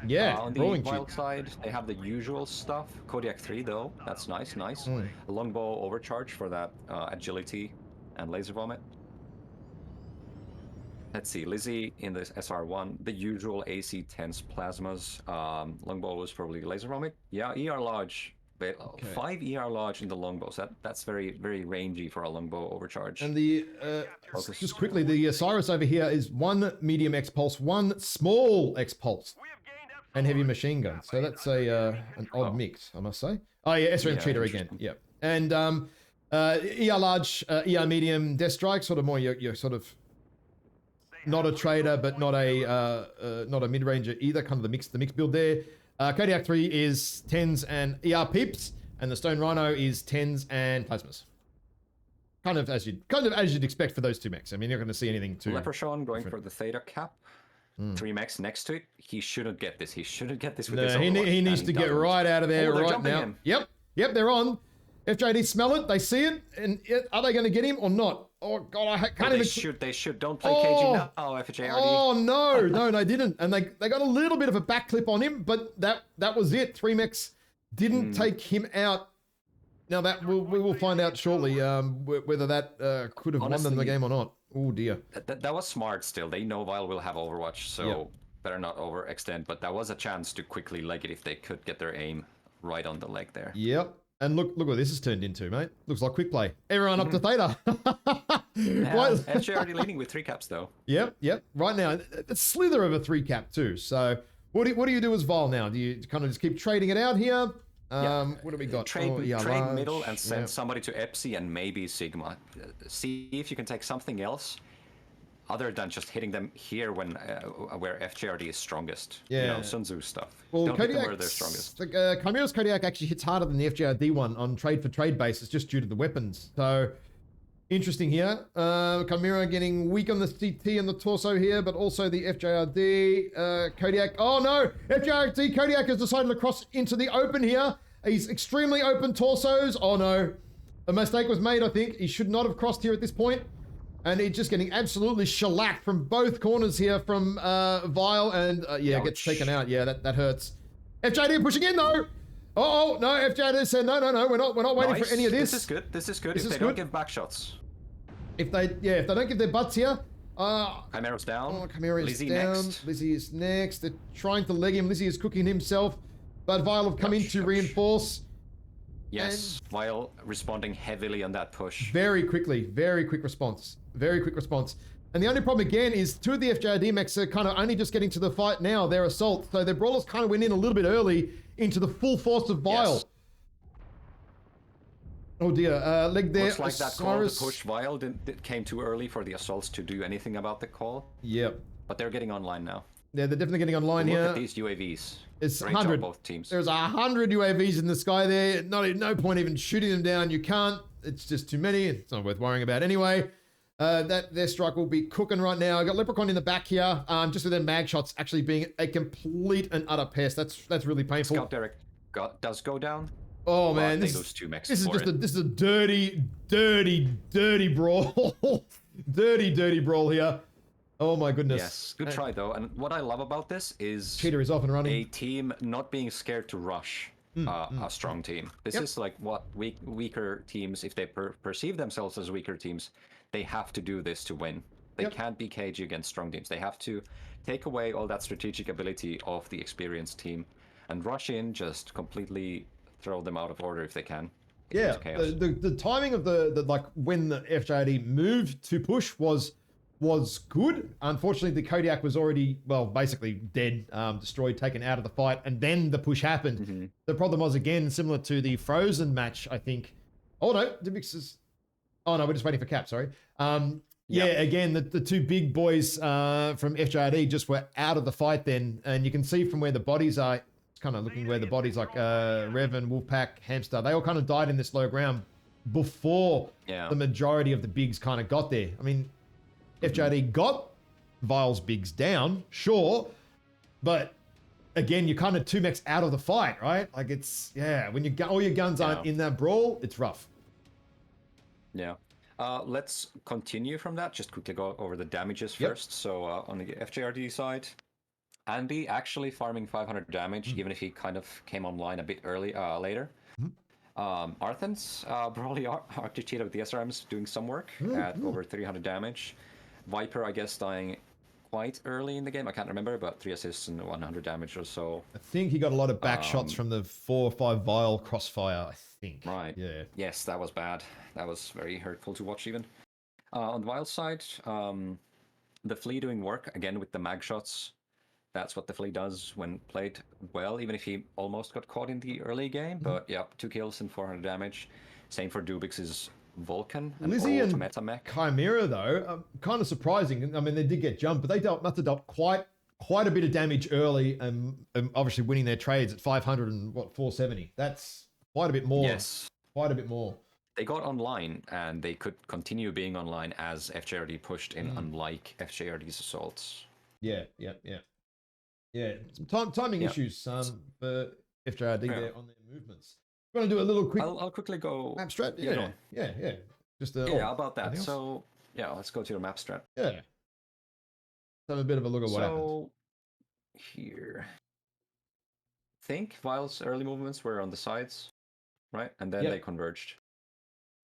Yeah, on the wild side, they have the usual stuff. Kodiak 3 though, that's nice. A longbow overcharge for that agility and laser vomit. Let's see, Lizzie in this SR1, the usual AC 10s plasmas. Longbow was probably laser vomit. Yeah, ER large. 5 ER large in the longbows. That's very, very rangy for a longbow overcharge. And the just quickly, the Osiris over here is 1 medium X pulse, 1 small X pulse. and heavy machine gun. So that's an odd mix, I must say. Oh yeah, SRM cheater again. Yep. And ER large, ER medium death strike, sort of more your sort of not a trader, but not a mid ranger either. Kind of the mix build there. Kodiak 3 is 10s and ER peeps, and the Stone Rhino is 10s and plasmas. Kind of as you'd expect for those two mechs. I mean, you're not going to see anything too. Leprechaun going different. for the Theta cap. 3 mechs next to it. He shouldn't get this. He shouldn't get this with No, this. he needs to get right out of there right now. Him. Yep, they're on. FJRD smell it, they see it, and are they going to get him or not? Oh god, I can't even. They should. Don't play KG now. Oh, FJRD. Oh no, they didn't, and they got a little bit of a backclip on him, but that was it. 3 mechs didn't take him out. Now that we will find out shortly whether that could have won them the game or not. Oh dear. That was smart. Still, they know Vile will have Overwatch, so better not overextend. But that was a chance to quickly leg it if they could get their aim right on the leg there. Yep. And look what this has turned into, mate. Looks like quick play. Everyone up to Theta. FJRD leading with 3 caps though. Yep. Right now, a slither of a 3 cap too. So what do you do as Vile now? Do you kind of just keep trading it out here? What do we got? Trade large. middle and send somebody to Epsi and maybe Sigma. See if you can take something else other than just hitting them here when where FJRD is strongest. Yeah. You know, Sun Tzu stuff. Well, don't hit them where they're strongest. Chimera's Kodiak actually hits harder than the FJRD one on trade for trade basis just due to the weapons. So interesting here. Chimera getting weak on the CT and the torso here, but also the FJRD. Kodiak. Oh no! FJRD Kodiak has decided to cross into the open here. He's extremely open torsos. Oh no. A mistake was made, I think. He should not have crossed here at this point. And he's just getting absolutely shellacked from both corners here from Vile, and gets taken out. Yeah, that hurts. FJD pushing in though. Oh no, FJD said no, we're not waiting for any of this. This is good. If they don't give back shots. If they don't give their butts here. Chimera's down. Oh, Chimera's Lizzie down. next. Lizzie is next. They're trying to leg him. Lizzie is cooking himself, but Vile have come in to reinforce. Yes, Vile responding heavily on that push. Very quick response. And the only problem again is 2 of the FJRD mechs are kind of only just getting to the fight now, their assault. So their brawlers kind of went in a little bit early into the full force of Vile. Yes. Oh dear, leg there. Looks like that call to push Vile came too early for the assaults to do anything about the call. Yep. But they're getting online now. Yeah, they're definitely getting online here. Look at these UAVs. It's Great 100. job, both teams. There's 100 UAVs in the sky there. No point even shooting them down. You can't. It's just too many. It's not worth worrying about anyway. Their strike will be cooking right now. I got Leprechaun in the back here. Just with their mag shots actually being a complete and utter pest. That's really painful. Scout Derek does go down. Oh man, this is a dirty brawl. dirty brawl here. Oh my goodness. Yes, good try though. And what I love about this is Cheater is off and running. A team not being scared to rush a strong team. This is like what weaker teams, if they perceive themselves as weaker teams, they have to do this to win. They can't be cagey against strong teams. They have to take away all that strategic ability of the experienced team and rush in, just completely throw them out of order if they can. Yeah, the timing of the like when the FJRD moved to push was good. Unfortunately, the Kodiak was already, basically dead, destroyed, taken out of the fight, and then the push happened. The problem was, again, similar to the Frozen match, I think. Oh, no, Dimix is... Oh, no, we're just waiting for Cap, sorry. Again, the 2 big boys from FJRD just were out of the fight then, and you can see from where the bodies are, it's kind of looking where the bodies like Revan, Wolfpack, Hamster, they all kind of died in this low ground before the majority of the bigs kind of got there. I mean, FJRD got Vile's bigs down, sure, but again, you're kind of 2 mechs out of the fight, right? Like it's, when all your guns aren't in that brawl, it's rough. Yeah. Let's continue from that. Just quickly go over the damages first. So on the FJRD side, Andy actually farming 500 damage, even if he kind of came online a bit later. Arthens, probably Arctic Cheetah with the SRMs doing some work at over 300 damage. Viper, I guess, dying quite early in the game. I can't remember, but 3 assists and 100 damage or so. I think he got a lot of back shots from the 4 or 5 Vile crossfire, I think. Right. Yeah. Yes, that was bad. That was very hurtful to watch even. On the Vile side, the Flea doing work, again with the mag shots. that's what the fleet does when played well, even if he almost got caught in the early game. But yeah, 2 kills and 400 damage. Same for Dubix's Vulcan, an Lizzie old and meta mech. Chimera, though, kind of surprising. I mean, they did get jumped, but they must have dealt quite a bit of damage early, and obviously winning their trades at 500 and 470. That's quite a bit more. Yes. Quite a bit more. They got online, and they could continue being online as FJRD pushed in, unlike FJRD's assaults. Yeah. Some timing issues for FJRD there on their movements. I'm going to do a little quick. I'll quickly go map strat. Yeah. Just how about that? So yeah, let's go to your map strat. Yeah. Let's have a bit of a look at what happened. So here, I think Vile's early movements were on the sides, right? And then they converged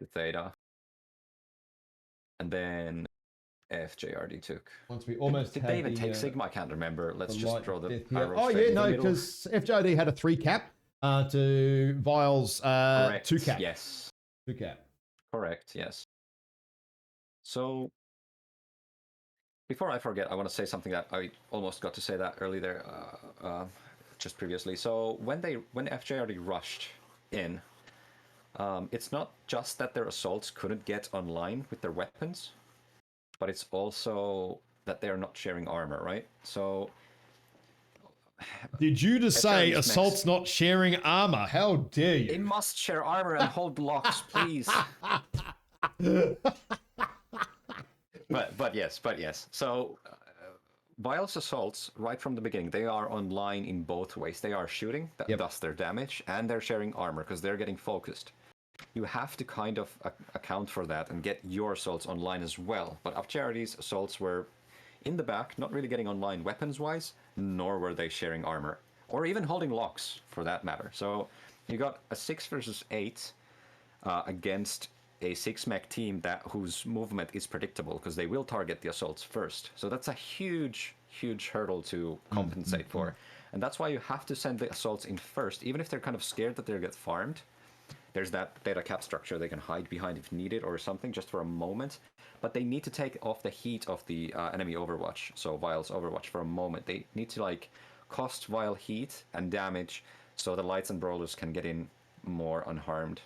to Theta. And then FJRD took. Once we almost did they even take Sigma? I can't remember. Let's just throw the arrow. Oh yeah, no, because FJRD had a 3 cap to Vile's 2 cap. Yes. 2 cap. Correct. Yes. So before I forget, I want to say something that I almost got to say that early there, just previously. So when FJRD rushed in, it's not just that their assaults couldn't get online with their weapons, but it's also that they're not sharing armor, right? So did you just say assault's not sharing armor? How dare you? They must share armor and hold blocks, please. But yes. So Vile's assaults, right from the beginning, they are online in both ways. They are shooting, thus their damage, and they're sharing armor because they're getting focused. You have to kind of account for that and get your assaults online as well. But FJRD's assaults were in the back, not really getting online weapons-wise, nor were they sharing armor. Or even holding locks, for that matter. So you got a 6 versus 8 against a 6-mech team whose movement is predictable, because they will target the assaults first. So that's a huge hurdle to compensate for. And that's why you have to send the assaults in first, even if they're kind of scared that they'll get farmed. There's that data cap structure they can hide behind if needed or something, just for a moment. But they need to take off the heat of the enemy Overwatch, so Vile's Overwatch, for a moment. They need to cost Vile heat and damage so the Lights and Brawlers can get in more unharmed.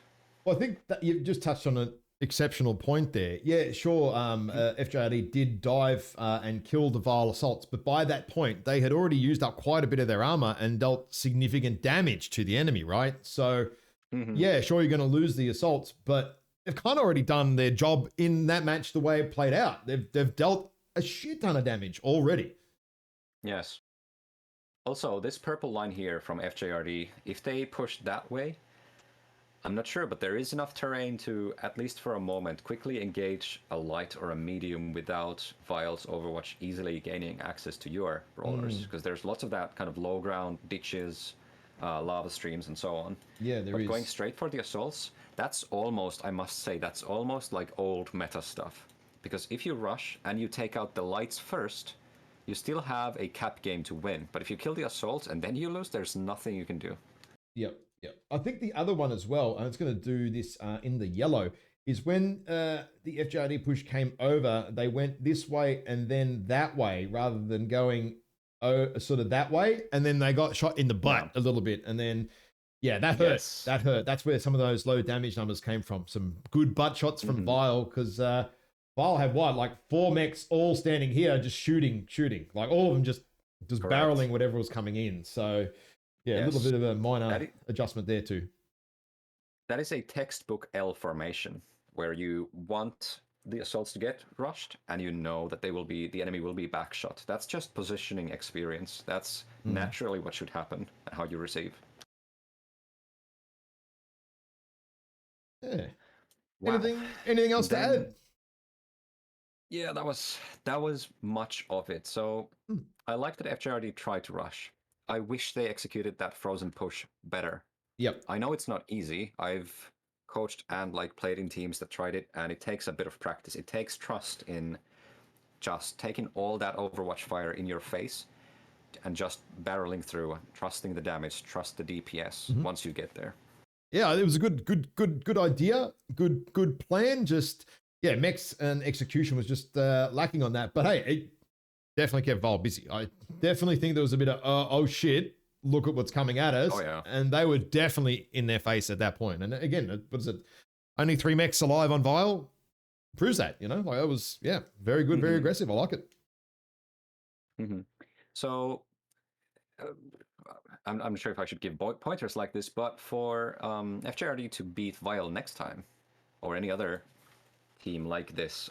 Well, I think that you've just touched on an exceptional point there. Yeah, sure, FJRD did dive and kill the Vile assaults, but by that point, they had already used up quite a bit of their armor and dealt significant damage to the enemy, right? So yeah, sure, you're going to lose the assaults, but they've kind of already done their job in that match the way it played out. They've dealt a shit ton of damage already. Yes. Also, this purple line here from FJRD, if they push that way, I'm not sure, but there is enough terrain to, at least for a moment, quickly engage a light or a medium without Vile's Overwatch easily gaining access to your brawlers, because there's lots of that kind of low ground, ditches, lava streams, and so on. Yeah, there is. But going straight for the assaults, that's almost, I must say, that's almost like old meta stuff. Because if you rush and you take out the lights first, you still have a cap game to win. But if you kill the assaults and then you lose, there's nothing you can do. Yep. I think the other one as well, and it's going to do this in the yellow, is when the FJRD push came over, they went this way and then that way, rather than going sort of that way, and then they got shot in the butt a little bit, and then that hurt. Yes. That hurt. That's where some of those low damage numbers came from. Some good butt shots from Vile, because Vile had 4 mechs all standing here just shooting, like all of them just barreling whatever was coming in. So a little bit of a minor adjustment there too. That is a textbook L formation, where you want the assaults to get rushed, and you know that the enemy will be backshot. That's just positioning experience. That's naturally what should happen and how you receive. Yeah. Wow. Anything else to add? Yeah, that was much of it. So I like that FJRD tried to rush. I wish they executed that frozen push better. Yep. I know it's not easy. I've coached and played in teams that tried it, and it takes a bit of practice. It takes trust in just taking all that Overwatch fire in your face and just barreling through, trusting the damage, trust the DPS once you get there. Yeah, it was a good idea, good plan. Just mechs and execution was just lacking on that. But hey, definitely kept Vile busy. I definitely think there was a bit of, oh shit, look at what's coming at us. Oh, yeah. And they were definitely in their face at that point. And again, what is it? Only 3 mechs alive on Vile proves that, you know, like that was, yeah, very good, very aggressive. I like it. So I'm not sure if I should give pointers like this, but for FJRD to beat Vile next time, or any other team like this,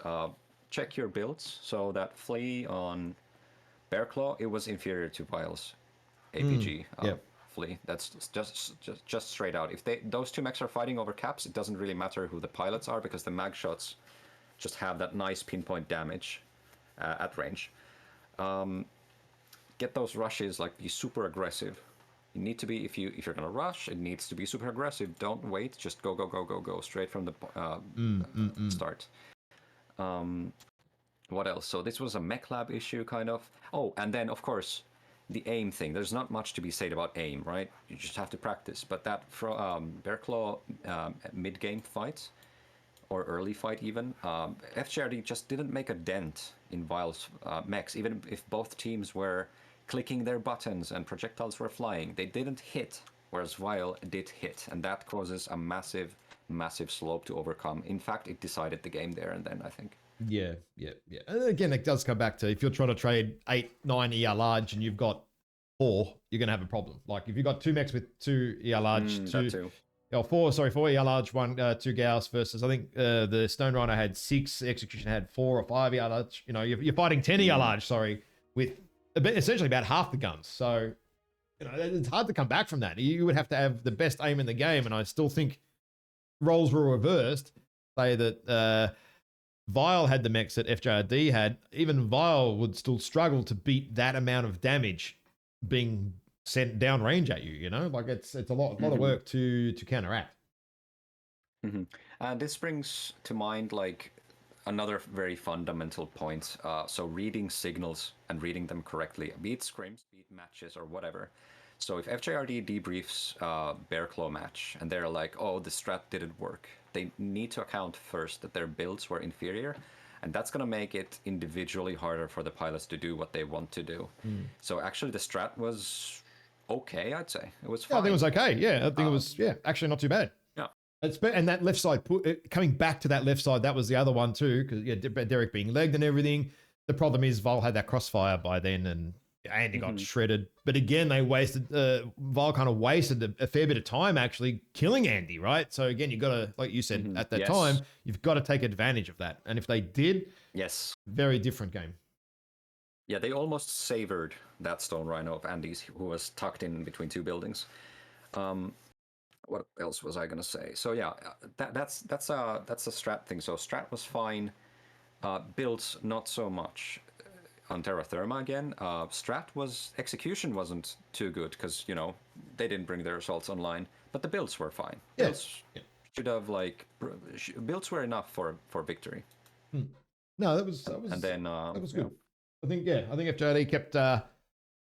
check your builds. So that Flea on Bearclaw, it was inferior to Vile's APG Flea. That's just straight out. If those two mechs are fighting over caps, it doesn't really matter who the pilots are, because the mag shots just have that nice pinpoint damage at range. Get those rushes, like, be super aggressive. You need to be, if you're gonna rush, it needs to be super aggressive. Don't wait, just go straight from the start. What else? So this was a mech lab issue, kind of. Oh, and then of course the aim thing. There's not much to be said about aim, right? You just have to practice. But that Bearclaw mid game fight, or early fight even, FJRD just didn't make a dent in Vile's mechs. Even if both teams were clicking their buttons and projectiles were flying, they didn't hit, whereas Vile did hit, and that causes a massive slope to overcome. In fact, it decided the game there and then, I think. Yeah. And again, it does come back to, if you're trying to trade 8, 9 ER large and you've got 4, you're going to have a problem. Like if you've got 2 mechs with 2 ER large, 4 ER large, 2 Gauss versus, I think the Stone Rhino had 6, Execution had 4 or 5 ER large. You know, you're fighting 10 ER large, with essentially about half the guns. So, you know, it's hard to come back from that. You would have to have the best aim in the game, and I still think roles were reversed. Say that Vile had the mechs that FJRD had. Even Vile would still struggle to beat that amount of damage being sent down range at you, you know? Like it's a lot of work to counteract. This brings to mind, like, another very fundamental point. So reading signals and reading them correctly, be it scrims, be it matches, or whatever. So if FJRD debriefs Bearclaw match and they're like, oh, the strat didn't work, they need to account first that their builds were inferior, and that's going to make it individually harder for the pilots to do what they want to do. So actually the strat was okay, I'd say. It was fine. Yeah, I think it was okay. Yeah, I think it was, actually not too bad. And that left side, coming back to that left side, that was the other one too, because Derek being legged and everything. The problem is Vile had that crossfire by then, and Andy got shredded. But again, they wasted, Vile kind of wasted a fair bit of time actually killing Andy, right? So again, you've got to, like you said, at that time, you've got to take advantage of that. And if they did, very different game. Yeah, they almost savored that Stone Rhino of Andy's, who was tucked in between 2 buildings. What else was I gonna say? So yeah, that's a strat thing. So strat was fine. Builds not so much. On Terra Therma again, execution wasn't too good, because, you know, they didn't bring their results online, but the builds were fine. Builds should have, like, builds were enough for victory. No, that was and then that was good. I think FJRD kept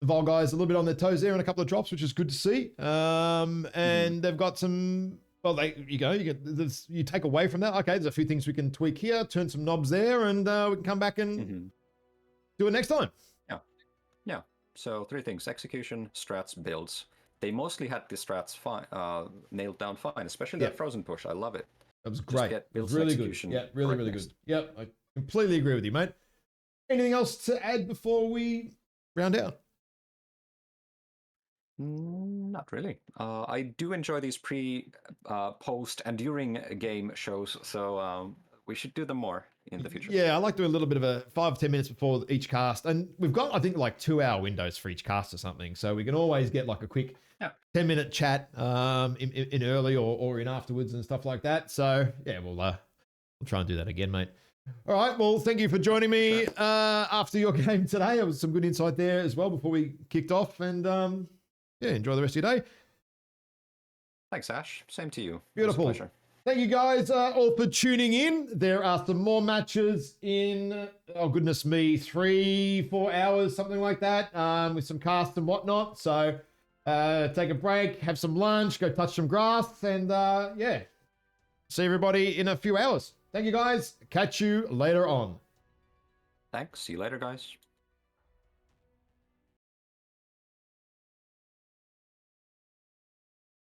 Vile guys a little bit on their toes there in a couple of drops, which is good to see. And they've got some, well, you take away from that. Okay, there's a few things we can tweak here, turn some knobs there, and we can come back and do it next time. Yeah. So 3 things: execution, strats, builds. They mostly had the strats nailed down fine, especially that frozen push. I love it. That was great. It was really good. Yeah, really good. Yep, I completely agree with you, mate. Anything else to add before we round out? Not really. I do enjoy these post, and during game shows, so we should do them more in the future. Yeah, I like doing a little bit of a 5-10 minutes before each cast, and we've got, I think, like 2-hour windows for each cast or something, so we can always get like a quick 10-minute chat in early or in afterwards and stuff like that. So yeah, we'll try and do that again, mate. All right, well, thank you for joining me after your game today. There was some good insight there as well before we kicked off, and enjoy the rest of your day. Thanks, Ash. Same to you. Beautiful. It was a pleasure. Thank you guys all for tuning in. There are some more matches in, oh goodness me, 3-4 hours, something like that, with some casts and whatnot. So take a break, have some lunch, go touch some grass, and see everybody in a few hours. Thank you guys. Catch you later on. Thanks. See you later, guys.